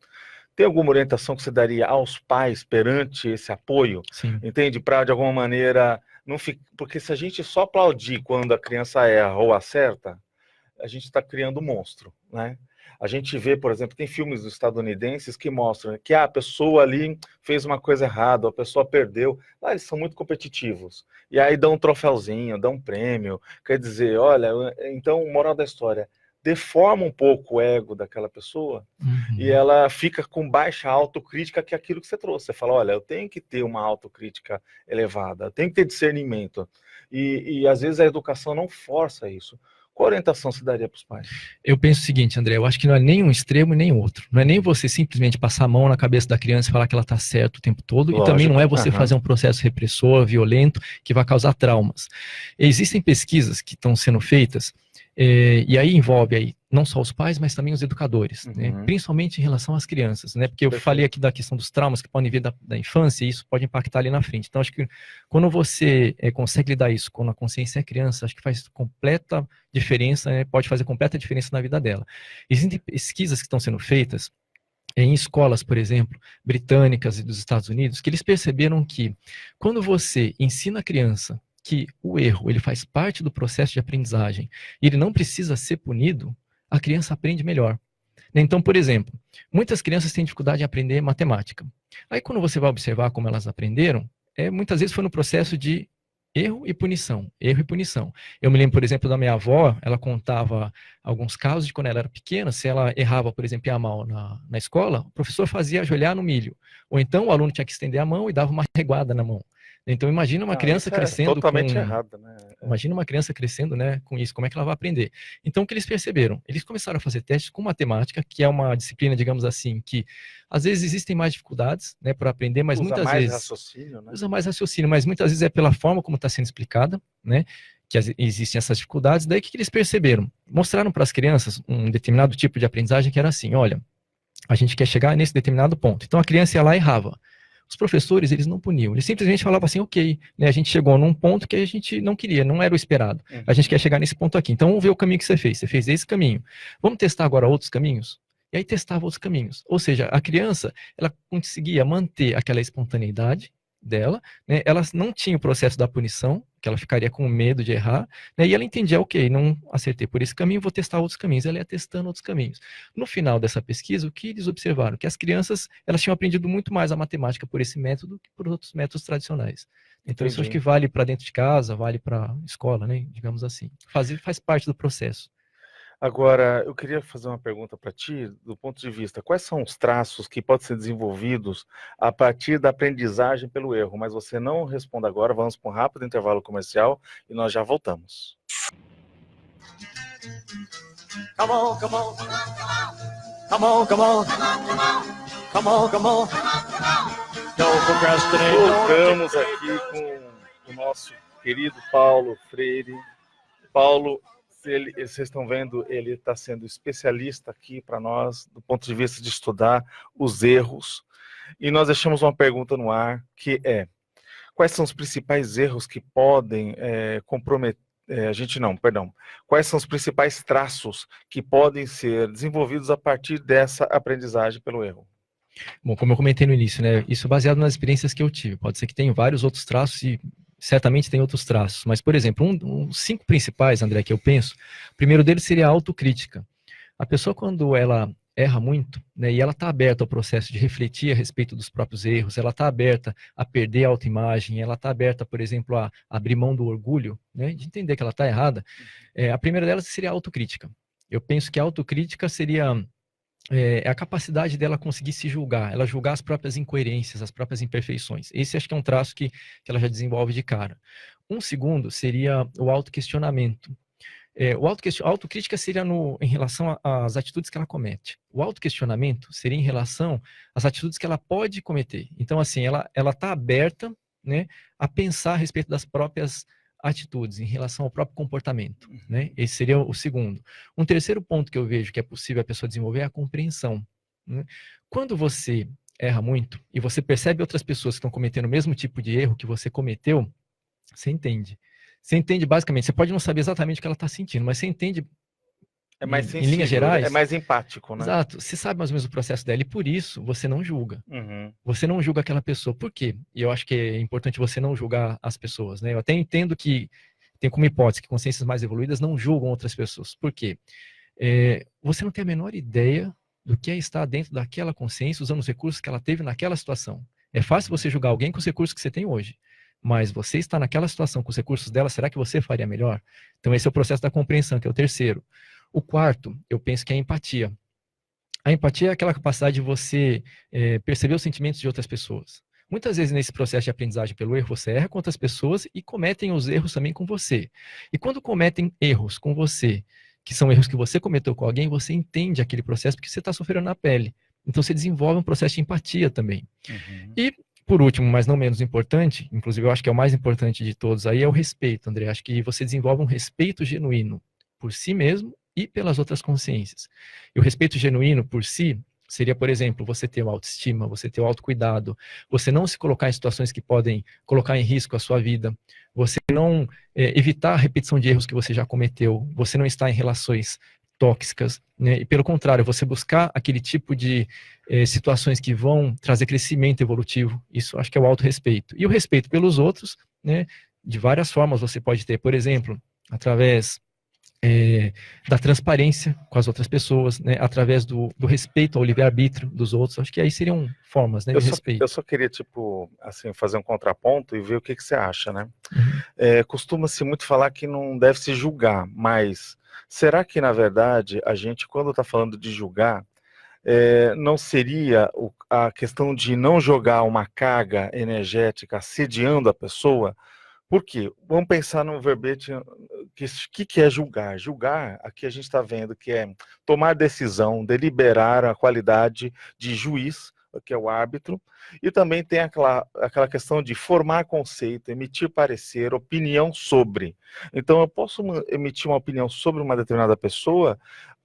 Tem alguma orientação que você daria aos pais perante esse apoio? Sim. Entende? Para, de alguma maneira, não ficar... Porque se a gente só aplaudir quando a criança erra ou acerta, a gente está criando um monstro, né? A gente vê, por exemplo, tem filmes estadunidenses que mostram que a pessoa ali fez uma coisa errada, a pessoa perdeu. Lá eles são muito competitivos. E aí dão um troféuzinho, dão um prêmio. Quer dizer, olha, então, moral da história, deforma um pouco o ego daquela pessoa e ela fica com baixa autocrítica, que é aquilo que você trouxe. Você fala, olha, eu tenho que ter uma autocrítica elevada, eu tenho que ter discernimento. E às vezes a educação não força isso. Qual orientação se daria para os pais? Eu penso o seguinte, André, eu acho que não é nem um extremo nem outro. Não é nem você simplesmente passar a mão na cabeça da criança e falar que ela está certa o tempo todo, lógico, e também não é você fazer um processo repressor, violento, que vai causar traumas. Existem pesquisas que estão sendo feitas, e aí envolve aí não só os pais, mas também os educadores, né? Principalmente em relação às crianças, né? Porque eu falei aqui da questão dos traumas que podem vir da infância, e isso pode impactar ali na frente. Então, acho que quando você consegue lidar isso quando a consciência é criança, acho que faz completa diferença, né? Pode fazer completa diferença na vida dela. Existem pesquisas que estão sendo feitas em escolas, por exemplo, britânicas e dos Estados Unidos, que eles perceberam que quando você ensina a criança que o erro ele faz parte do processo de aprendizagem e ele não precisa ser punido, a criança aprende melhor. Então, por exemplo, muitas crianças têm dificuldade em aprender matemática. Aí quando você vai observar como elas aprenderam, muitas vezes foi no processo de erro e punição, erro e punição. Eu me lembro, por exemplo, da minha avó, ela contava alguns casos de quando ela era pequena, se ela errava, por exemplo, a mão na escola, o professor fazia ajoelhar no milho. Ou então o aluno tinha que estender a mão e dava uma reguada na mão. Então imagina uma criança crescendo totalmente errado, né? Imagina uma criança crescendo, né, com isso, como é que ela vai aprender? Então o que eles perceberam? Eles começaram a fazer testes com matemática, que é uma disciplina, digamos assim, que às vezes existem mais dificuldades, né, para aprender, mas muitas vezes raciocínio, né? Usa mais raciocínio, mas muitas vezes é pela forma como está sendo explicada, né, que existem essas dificuldades. Daí o que eles perceberam? Mostraram para as crianças um determinado tipo de aprendizagem que era assim, olha, a gente quer chegar nesse determinado ponto. Então a criança ia lá e errava. Os professores, eles não puniam, eles simplesmente falavam assim, ok, né, a gente chegou num ponto que a gente não queria, não era o esperado, a gente quer chegar nesse ponto aqui, então vamos ver o caminho que você fez esse caminho, vamos testar agora outros caminhos? E aí testava outros caminhos, ou seja, a criança, ela conseguia manter aquela espontaneidade, dela, né? Ela não tinha o processo da punição, que ela ficaria com medo de errar, né? E ela entendia, ok, não acertei por esse caminho, vou testar outros caminhos. Ela ia testando outros caminhos. No final dessa pesquisa, o que eles observaram? Que as crianças, elas tinham aprendido muito mais a matemática por esse método que por outros métodos tradicionais. Então, isso acho que vale para dentro de casa, vale para escola, né? Digamos assim. Faz parte do processo. Agora, eu queria fazer uma pergunta para ti, do ponto de vista, quais são os traços que podem ser desenvolvidos a partir da aprendizagem pelo erro? Mas você não responda agora, vamos para um rápido intervalo comercial e nós já voltamos. Come on, come on. Come on, come on. Come on, come on. Don't procrastinate. Voltamos aqui com o nosso querido Paulo Freire. Paulo, vocês estão vendo, ele está sendo especialista aqui para nós, do ponto de vista de estudar os erros. E nós deixamos uma pergunta no ar, que é: quais são os principais erros que podem comprometer, quais são os principais traços que podem ser desenvolvidos a partir dessa aprendizagem pelo erro? Bom, como eu comentei no início, né, isso é baseado nas experiências que eu tive. Pode ser que tenha vários outros traços e certamente tem outros traços. Mas, por exemplo, uns 5 principais, André, que eu penso, o primeiro deles seria a autocrítica. A pessoa, quando ela erra muito, né, e ela está aberta ao processo de refletir a respeito dos próprios erros, ela está aberta a perder a autoimagem, ela está aberta, por exemplo, a abrir mão do orgulho, né, de entender que ela está errada, a primeira delas seria a autocrítica. Eu penso que a autocrítica seria a capacidade dela conseguir se julgar, ela julgar as próprias incoerências, as próprias imperfeições. Esse acho que é um traço que ela já desenvolve de cara. Um segundo seria o autoquestionamento. A autocrítica seria em relação às atitudes que ela comete. O autoquestionamento seria em relação às atitudes que ela pode cometer. Então, assim, ela está aberta, né, a pensar a respeito das próprias atitudes, em relação ao próprio comportamento, né? Esse seria o segundo. Um terceiro ponto que eu vejo que é possível a pessoa desenvolver é a compreensão, né? Quando você erra muito e você percebe outras pessoas que estão cometendo o mesmo tipo de erro que você cometeu, você entende. Você entende basicamente, você pode não saber exatamente o que ela está sentindo, mas você entende É mais em sensível, linhas gerais. é mais empático, né? Exato, você sabe mais ou menos o processo dela e por isso você não julga. Uhum. Você não julga aquela pessoa. Por quê? E eu acho que é importante você não julgar as pessoas, né? Eu até entendo que tem como hipótese que consciências mais evoluídas não julgam outras pessoas. Por quê? Você não tem a menor ideia do que é estar dentro daquela consciência usando os recursos que ela teve naquela situação. É fácil você julgar alguém com os recursos que você tem hoje. Mas você está naquela situação com os recursos dela, será que você faria melhor? Então esse é o processo da compreensão, que é o terceiro. O quarto, eu penso que é a empatia. A empatia é aquela capacidade de você perceber os sentimentos de outras pessoas. Muitas vezes nesse processo de aprendizagem pelo erro, você erra com outras pessoas e cometem os erros também com você. E quando cometem erros com você, que são erros que você cometeu com alguém, você entende aquele processo porque você está sofrendo na pele. Então você desenvolve um processo de empatia também. Uhum. E, por último, mas não menos importante, inclusive eu acho que é o mais importante de todos aí, é o respeito, André. Acho que você desenvolve um respeito genuíno por si mesmo e pelas outras consciências. E o respeito genuíno por si seria, por exemplo, você ter uma autoestima, você ter o autocuidado, você não se colocar em situações que podem colocar em risco a sua vida, você não evitar a repetição de erros que você já cometeu, você não estar em relações tóxicas, né? E pelo contrário, você buscar aquele tipo de situações que vão trazer crescimento evolutivo. Isso acho que é o autorrespeito. E o respeito pelos outros, né? De várias formas você pode ter, por exemplo, através da transparência com as outras pessoas, né, através do respeito ao livre-arbítrio dos outros. Acho que aí seriam formas, né, de respeito. Eu só queria, assim, fazer um contraponto e ver o que você acha, né? Costuma-se muito falar que não deve se julgar, mas será que, na verdade, a gente, quando está falando de julgar, não seria a questão de não jogar uma carga energética assediando a pessoa? Por quê? Vamos pensar no verbete, que é julgar? Julgar, aqui a gente está vendo que é tomar decisão, deliberar a qualidade de juiz, que é o árbitro, e também tem aquela questão de formar conceito, emitir parecer, opinião sobre. Então eu posso emitir uma opinião sobre uma determinada pessoa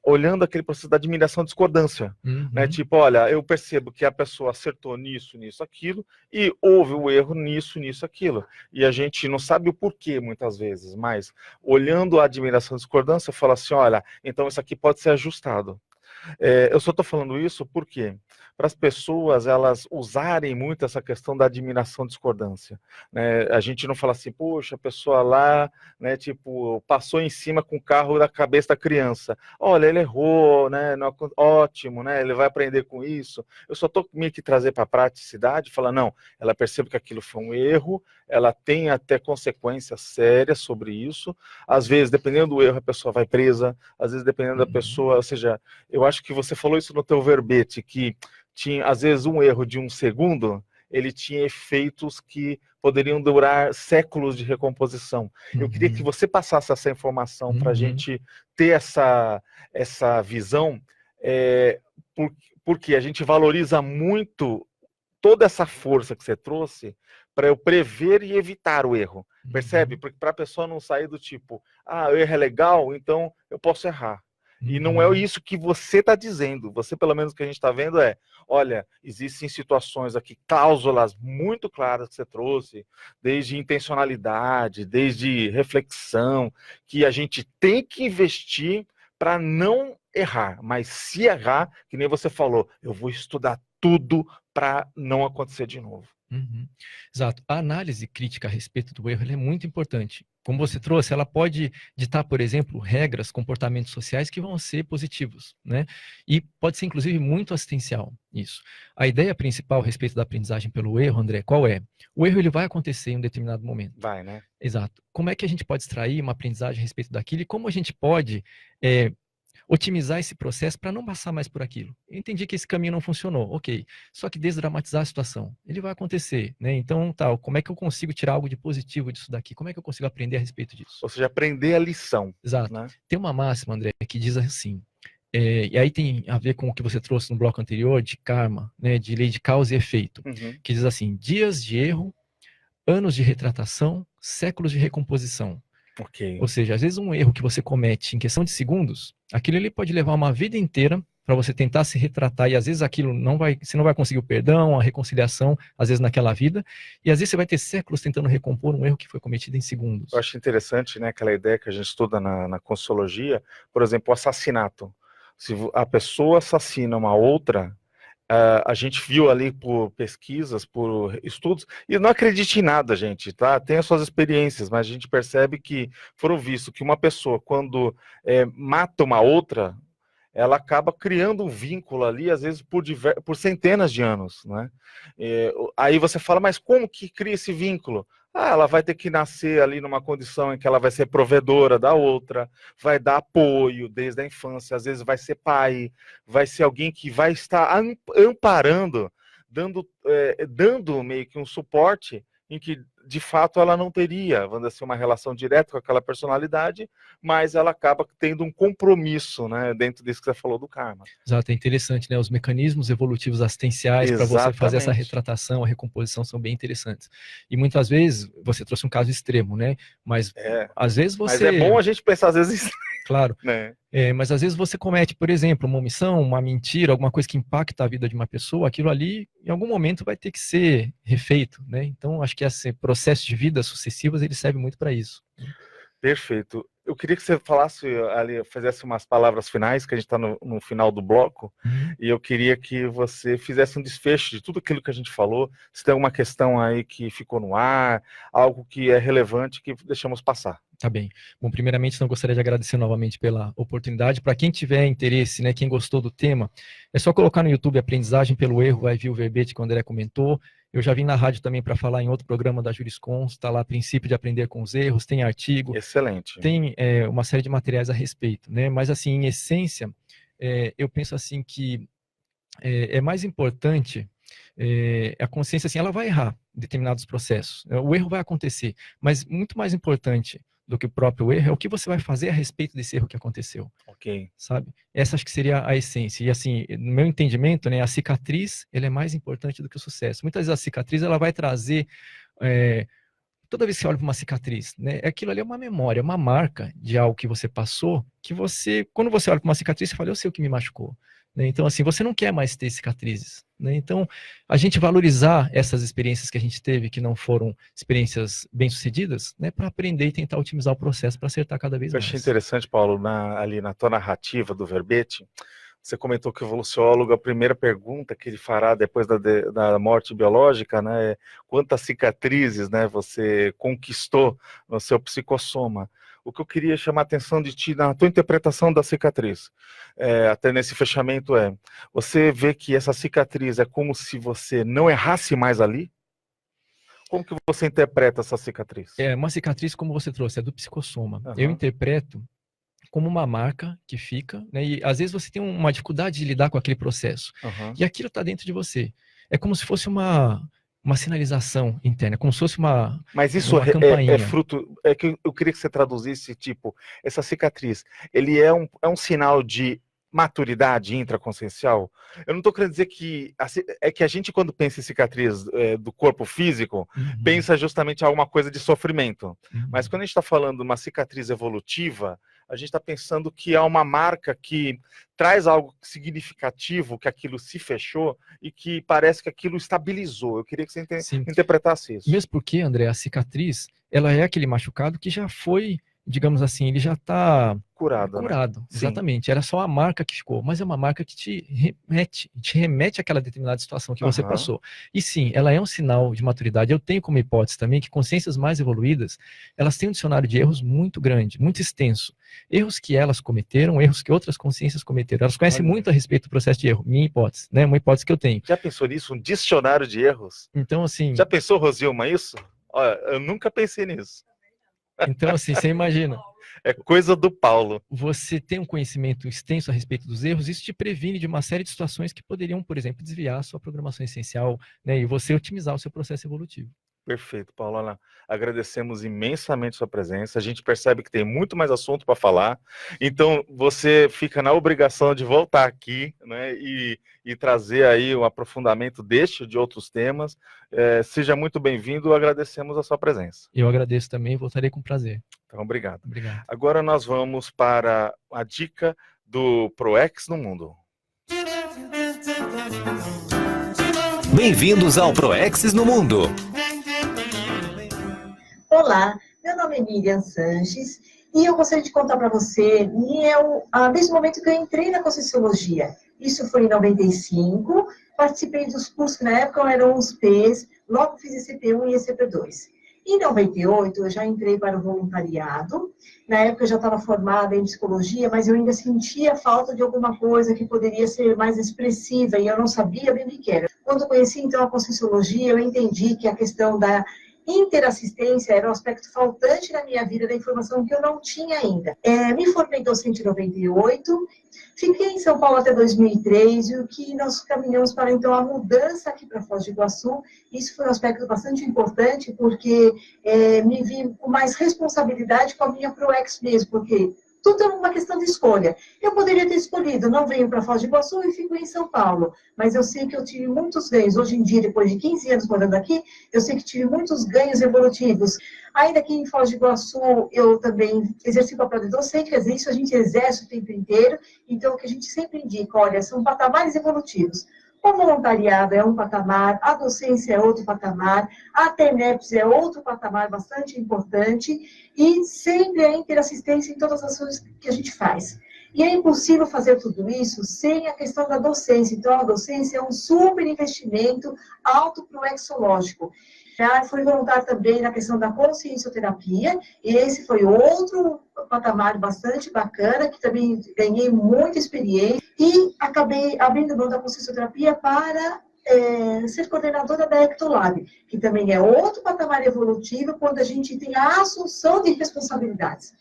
olhando aquele processo da admiração e discordância, né? Tipo, olha, eu percebo que a pessoa acertou nisso, nisso, aquilo, e houve o erro nisso, nisso, aquilo. E a gente não sabe o porquê, muitas vezes, mas olhando a admiração e discordância, fala assim, olha, então isso aqui pode ser ajustado. Eu só estou falando isso porque para as pessoas elas usarem muito essa questão da admiração-discordância, né? A gente não fala assim, poxa, a pessoa lá, né, tipo, passou em cima com o carro da cabeça da criança. Olha, ele errou, né? Ótimo, né? Ele vai aprender com isso. Eu só estou meio que trazer para a praticidade, falar, não, ela percebe que aquilo foi um erro, ela tem até consequências sérias sobre isso. Às vezes, dependendo do erro, a pessoa vai presa, às vezes, dependendo da pessoa, ou seja, eu acho que você falou isso no teu verbete, que tinha, às vezes, um erro de um segundo, ele tinha efeitos que poderiam durar séculos de recomposição. Eu queria que você passasse essa informação para a gente ter essa visão, porque a gente valoriza muito toda essa força que você trouxe para eu prever e evitar o erro, percebe? Porque para a pessoa não sair do tipo, o erro é legal, então eu posso errar. E não é isso que você está dizendo. Você, pelo menos, o que a gente está vendo olha, existem situações aqui, cláusulas muito claras que você trouxe, desde intencionalidade, desde reflexão, que a gente tem que investir para não errar. Mas se errar, que nem você falou, eu vou estudar tudo para não acontecer de novo. Exato. A análise crítica a respeito do erro é muito importante. Como você trouxe, ela pode ditar, por exemplo, regras, comportamentos sociais que vão ser positivos, né? E pode ser, inclusive, muito assistencial isso. A ideia principal a respeito da aprendizagem pelo erro, André, qual é? O erro ele vai acontecer em um determinado momento. Vai, né? Exato. Como é que a gente pode extrair uma aprendizagem a respeito daquilo e como a gente pode otimizar esse processo para não passar mais por aquilo. Eu entendi que esse caminho não funcionou, ok. Só que desdramatizar a situação. Ele vai acontecer, né? Então, como é que eu consigo tirar algo de positivo disso daqui? Como é que eu consigo aprender a respeito disso? Ou seja, aprender a lição. Exato. Né? Tem uma máxima, André, que diz assim, e aí tem a ver com o que você trouxe no bloco anterior, de karma, né, de lei de causa e efeito, que diz assim, dias de erro, anos de retratação, séculos de recomposição. Okay. Ou seja, às vezes um erro que você comete em questão de segundos, aquilo ali pode levar uma vida inteira para você tentar se retratar, e às vezes aquilo você não vai conseguir o perdão, a reconciliação, às vezes naquela vida, e às vezes você vai ter séculos tentando recompor um erro que foi cometido em segundos. Eu acho interessante, né, aquela ideia que a gente estuda na Consciologia, por exemplo, o assassinato. Se a pessoa assassina uma outra, a gente viu ali por pesquisas, por estudos, e não acredite em nada, gente, tá? Tem as suas experiências, mas a gente percebe que foram visto que uma pessoa, quando mata uma outra, ela acaba criando um vínculo ali, às vezes por centenas de anos, né? Aí você fala, mas como que cria esse vínculo? Ela vai ter que nascer ali numa condição em que ela vai ser provedora da outra, vai dar apoio desde a infância, às vezes vai ser pai, vai ser alguém que vai estar amparando, dando meio que um suporte em que, de fato, ela não teria, vamos dizer assim, uma relação direta com aquela personalidade, mas ela acaba tendo um compromisso, né, dentro disso que você falou do karma. Exato, é interessante, né? Os mecanismos evolutivos assistenciais para você fazer essa retratação, a recomposição são bem interessantes. E muitas vezes, você trouxe um caso extremo, né? Mas às vezes você... Mas é bom a gente pensar, às vezes... Claro, né? Mas às vezes você comete, por exemplo, uma omissão, uma mentira, alguma coisa que impacta a vida de uma pessoa, aquilo ali, em algum momento, vai ter que ser refeito, né? Então, acho que esse processo de vidas sucessivas, ele serve muito para isso. Perfeito. Eu queria que você falasse ali, fizesse umas palavras finais, que a gente está no final do bloco, e eu queria que você fizesse um desfecho de tudo aquilo que a gente falou, se tem alguma questão aí que ficou no ar, algo que é relevante, que deixamos passar. Tá bem. Bom, primeiramente, eu gostaria de agradecer novamente pela oportunidade. Para quem tiver interesse, né, quem gostou do tema, é só colocar no YouTube Aprendizagem pelo Erro, vai vir o verbete que o André comentou. Eu já vim na rádio também para falar em outro programa da Juriscons, está lá Princípio de Aprender com os Erros, tem artigo. Excelente. Tem uma série de materiais a respeito, né? Mas, assim, em essência, eu penso assim que é mais importante a consciência, assim, ela vai errar em determinados processos. O erro vai acontecer, mas muito mais importante do que o próprio erro é o que você vai fazer a respeito desse erro que aconteceu. Ok. Sabe? Essa acho que seria a essência. E assim, no meu entendimento, né, a cicatriz, ela é mais importante do que o sucesso. Muitas vezes a cicatriz, ela vai trazer... toda vez que você olha para uma cicatriz, né, aquilo ali é uma memória, uma marca de algo que você passou, que você, quando você olha para uma cicatriz, você fala, eu sei o que me machucou. Né? Então, assim, você não quer mais ter cicatrizes. Né? Então, a gente valorizar essas experiências que a gente teve, que não foram experiências bem-sucedidas, né, para aprender e tentar otimizar o processo para acertar cada vez mais. Eu achei interessante, Paulo, ali na tua narrativa do verbete, Você comentou que o evoluciólogo, a primeira pergunta que ele fará depois da morte biológica, né, é quantas cicatrizes, né, você conquistou no seu psicossoma. O que eu queria chamar a atenção de ti, na tua interpretação da cicatriz, até nesse fechamento, você vê que essa cicatriz é como se você não errasse mais ali? Como que você interpreta essa cicatriz? É uma cicatriz, como você trouxe, é do psicossoma. Uhum. Eu interpreto como uma marca que fica, né? E às vezes você tem uma dificuldade de lidar com aquele processo. Uhum. E aquilo está dentro de você. É como se fosse uma sinalização interna, como se fosse uma Mas isso é fruto... É que eu queria que você traduzisse, tipo, essa cicatriz, ele é um sinal de maturidade intraconsciencial? Eu não estou querendo dizer que... É que a gente, quando pensa em cicatriz do corpo físico, pensa justamente em alguma coisa de sofrimento. Mas quando a gente está falando de uma cicatriz evolutiva, a gente está pensando que há uma marca que traz algo significativo, que aquilo se fechou e que parece que aquilo estabilizou. Eu queria que você interpretasse isso. Mesmo porque, André, a cicatriz, ela é aquele machucado que já foi, digamos assim, ele já está curado, né? Exatamente. Era só a marca que ficou, mas é uma marca que te remete àquela determinada situação que você passou. E sim, ela é um sinal de maturidade. Eu tenho como hipótese também que consciências mais evoluídas, elas têm um dicionário de erros muito grande, muito extenso. Erros que elas cometeram, erros que outras consciências cometeram. Elas conhecem muito a respeito do processo de erro. Minha hipótese, né? Uma hipótese que eu tenho. Já pensou nisso? Um dicionário de erros? Então, assim... Já pensou, Rosilma, isso? Olha, eu nunca pensei nisso. Então, assim, você imagina. É coisa do Paulo. Você tem um conhecimento extenso a respeito dos erros, isso te previne de uma série de situações que poderiam, por exemplo, desviar a sua programação essencial, né, e você otimizar o seu processo evolutivo. Perfeito, Paulo. Olha, agradecemos imensamente sua presença. A gente percebe que tem muito mais assunto para falar. Então, você fica na obrigação de voltar aqui, né, e trazer aí um aprofundamento deste e de outros temas. Seja muito bem-vindo. Agradecemos a sua presença. Eu agradeço também, voltarei com prazer. Então, obrigado. Obrigado. Agora nós vamos para a dica do ProEx no Mundo. Bem-vindos ao ProEx no Mundo. Olá, meu nome é Miriam Sanches e eu gostaria de contar para você, desde o momento que eu entrei na Conscienciologia. Isso foi em 95, participei dos cursos que na época eram os P's, logo fiz ECP1 e ECP2. Em 98, eu já entrei para o voluntariado. Na época, eu já estava formada em psicologia, mas eu ainda sentia falta de alguma coisa que poderia ser mais expressiva, e eu não sabia bem o que era. Quando eu conheci, então, a Conscienciologia, eu entendi que a questão da interassistência era um aspecto faltante na minha vida, da informação que eu não tinha ainda. Me formei docente em 98, fiquei em São Paulo até 2003, e o que nós caminhamos para, então, a mudança aqui para Foz do Iguaçu. Isso foi um aspecto bastante importante, porque me vi com mais responsabilidade com a minha ProEx mesmo, porque tudo é uma questão de escolha. Eu poderia ter escolhido, não venho para Foz do Iguaçu e fico em São Paulo, mas eu sei que eu tive muitos ganhos. Hoje em dia, depois de 15 anos morando aqui, eu sei que tive muitos ganhos evolutivos. Ainda aqui em Foz do Iguaçu, eu também exerci o papel de docente, quer dizer, isso a gente exerce o tempo inteiro, então o que a gente sempre indica, olha, são patamares evolutivos. O voluntariado é um patamar, a docência é outro patamar, a TENEPS é outro patamar bastante importante e sempre a interassistência em todas as ações que a gente faz. E é impossível fazer tudo isso sem a questão da docência. Então, a docência é um super investimento autoproexológico. Já fui voluntário também na questão da consciencioterapia, e esse foi outro patamar bastante bacana, que também ganhei muita experiência, e acabei abrindo mão da consciencioterapia para ser coordenadora da Ectolab, que também é outro patamar evolutivo, quando a gente tem a assunção de responsabilidades.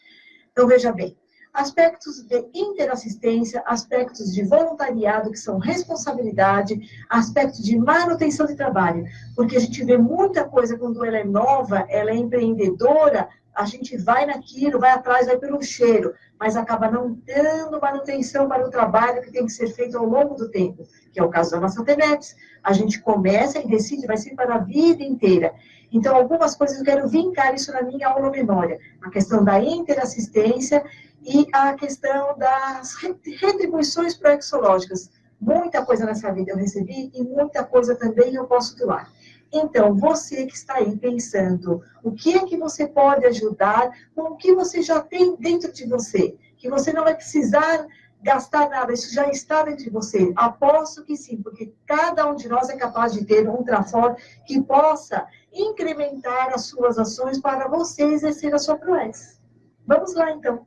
Então, veja bem, aspectos de interassistência, aspectos de voluntariado, que são responsabilidade, aspectos de manutenção de trabalho, porque a gente vê muita coisa quando ela é nova, ela é empreendedora, a gente vai naquilo, vai atrás, vai pelo cheiro, mas acaba não dando manutenção para o trabalho que tem que ser feito ao longo do tempo, que é o caso da nossa TENEPS. A gente começa e decide, vai ser para a vida inteira. Então, algumas coisas eu quero vincar isso na minha aula memória, a questão da interassistência e a questão das retribuições proexológicas. Muita coisa nessa vida eu recebi e muita coisa também eu posso doar. Então, você que está aí pensando, o que é que você pode ajudar com o que você já tem dentro de você? Que você não vai precisar gastar nada, isso já está dentro de você. Aposto que sim, porque cada um de nós é capaz de ter um Trafor que possa incrementar as suas ações para você exercer a sua ProEx. Vamos lá, então.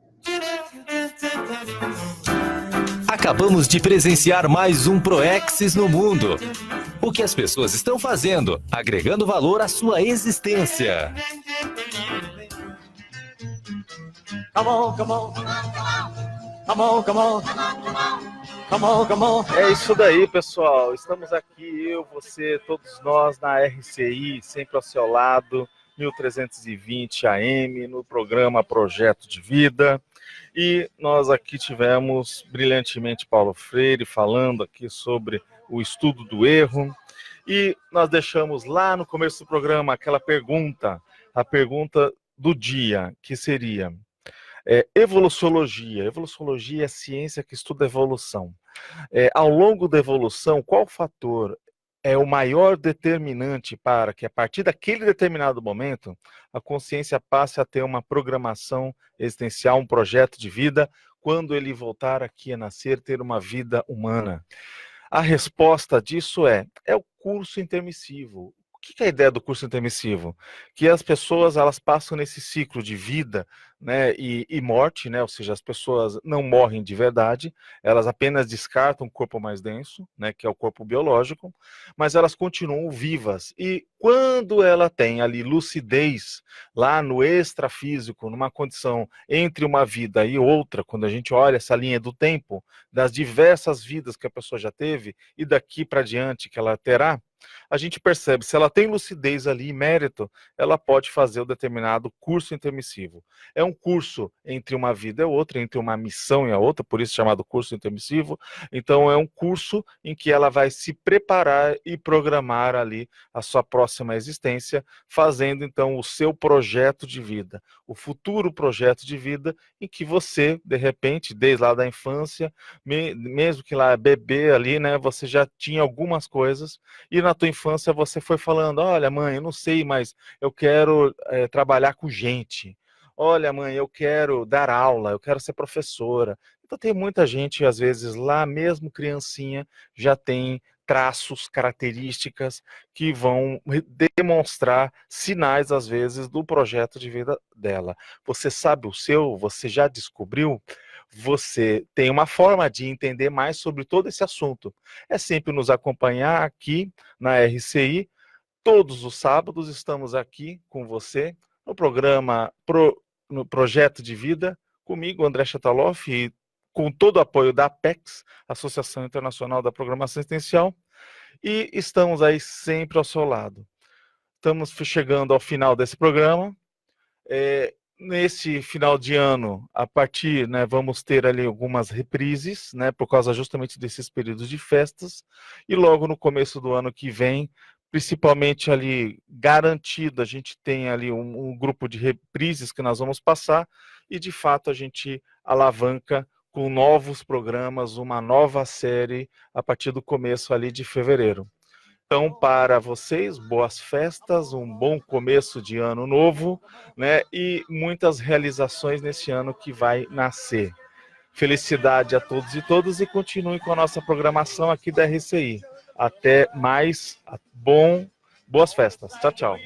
Acabamos de presenciar mais um ProExis no mundo. O que as pessoas estão fazendo, agregando valor à sua existência. Come on, come on. Come on, come on. Come on, come on. É isso daí, pessoal. Estamos aqui, eu, você, todos nós na RCI, sempre ao seu lado, 1320 AM, no programa Projeto de Vida. E nós aqui tivemos brilhantemente Paulo Freire falando aqui sobre o estudo do erro. E nós deixamos lá no começo do programa aquela pergunta, a pergunta do dia, que seria evoluciologia. Evoluciologia é a ciência que estuda a evolução. Ao longo da evolução, qual fator é o maior determinante para que, a partir daquele determinado momento, a consciência passe a ter uma programação existencial, um projeto de vida, quando ele voltar aqui a nascer, ter uma vida humana? A resposta disso é o curso intermissivo. O que é a ideia do curso intermissivo? Que as pessoas elas passam nesse ciclo de vida, né, e morte, né, ou seja, as pessoas não morrem de verdade, elas apenas descartam o corpo mais denso, né, que é o corpo biológico, mas elas continuam vivas. E quando ela tem ali lucidez, lá no extrafísico, numa condição entre uma vida e outra, quando a gente olha essa linha do tempo, das diversas vidas que a pessoa já teve e daqui para diante que ela terá, a gente percebe, se ela tem lucidez ali e mérito, ela pode fazer o determinado curso intermissivo. É um curso entre uma vida e outra, entre uma missão e a outra, por isso chamado curso intermissivo. Então é um curso em que ela vai se preparar e programar ali a sua próxima existência, fazendo então o seu projeto de vida, o futuro projeto de vida em que você, de repente, desde lá da infância, mesmo que lá bebê ali, né, você já tinha algumas coisas e na tua infância você foi falando, olha mãe, eu não sei, mas eu quero trabalhar com gente. Olha mãe, eu quero dar aula, eu quero ser professora. Então tem muita gente, às vezes, lá mesmo criancinha, já tem traços, características que vão demonstrar sinais, às vezes, do projeto de vida dela. Você sabe o seu? Você já descobriu? Você tem uma forma de entender mais sobre todo esse assunto. É sempre nos acompanhar aqui na RCI. Todos os sábados estamos aqui com você no programa no Projeto de Vida, comigo, André Chataloff, e com todo o apoio da APEX, Associação Internacional da Programação Existencial, e estamos aí sempre ao seu lado. Estamos chegando ao final desse programa. Nesse final de ano, a partir, né, vamos ter ali algumas reprises, né, por causa justamente desses períodos de festas, e logo no começo do ano que vem, principalmente ali garantido, a gente tem ali um grupo de reprises que nós vamos passar, e de fato a gente alavanca com novos programas, uma nova série a partir do começo ali de fevereiro. Então, para vocês, boas festas, um bom começo de ano novo, né? E muitas realizações nesse ano que vai nascer. Felicidade a todos e todas e continuem com a nossa programação aqui da RCI. Até mais, boas festas. Tchau, tchau.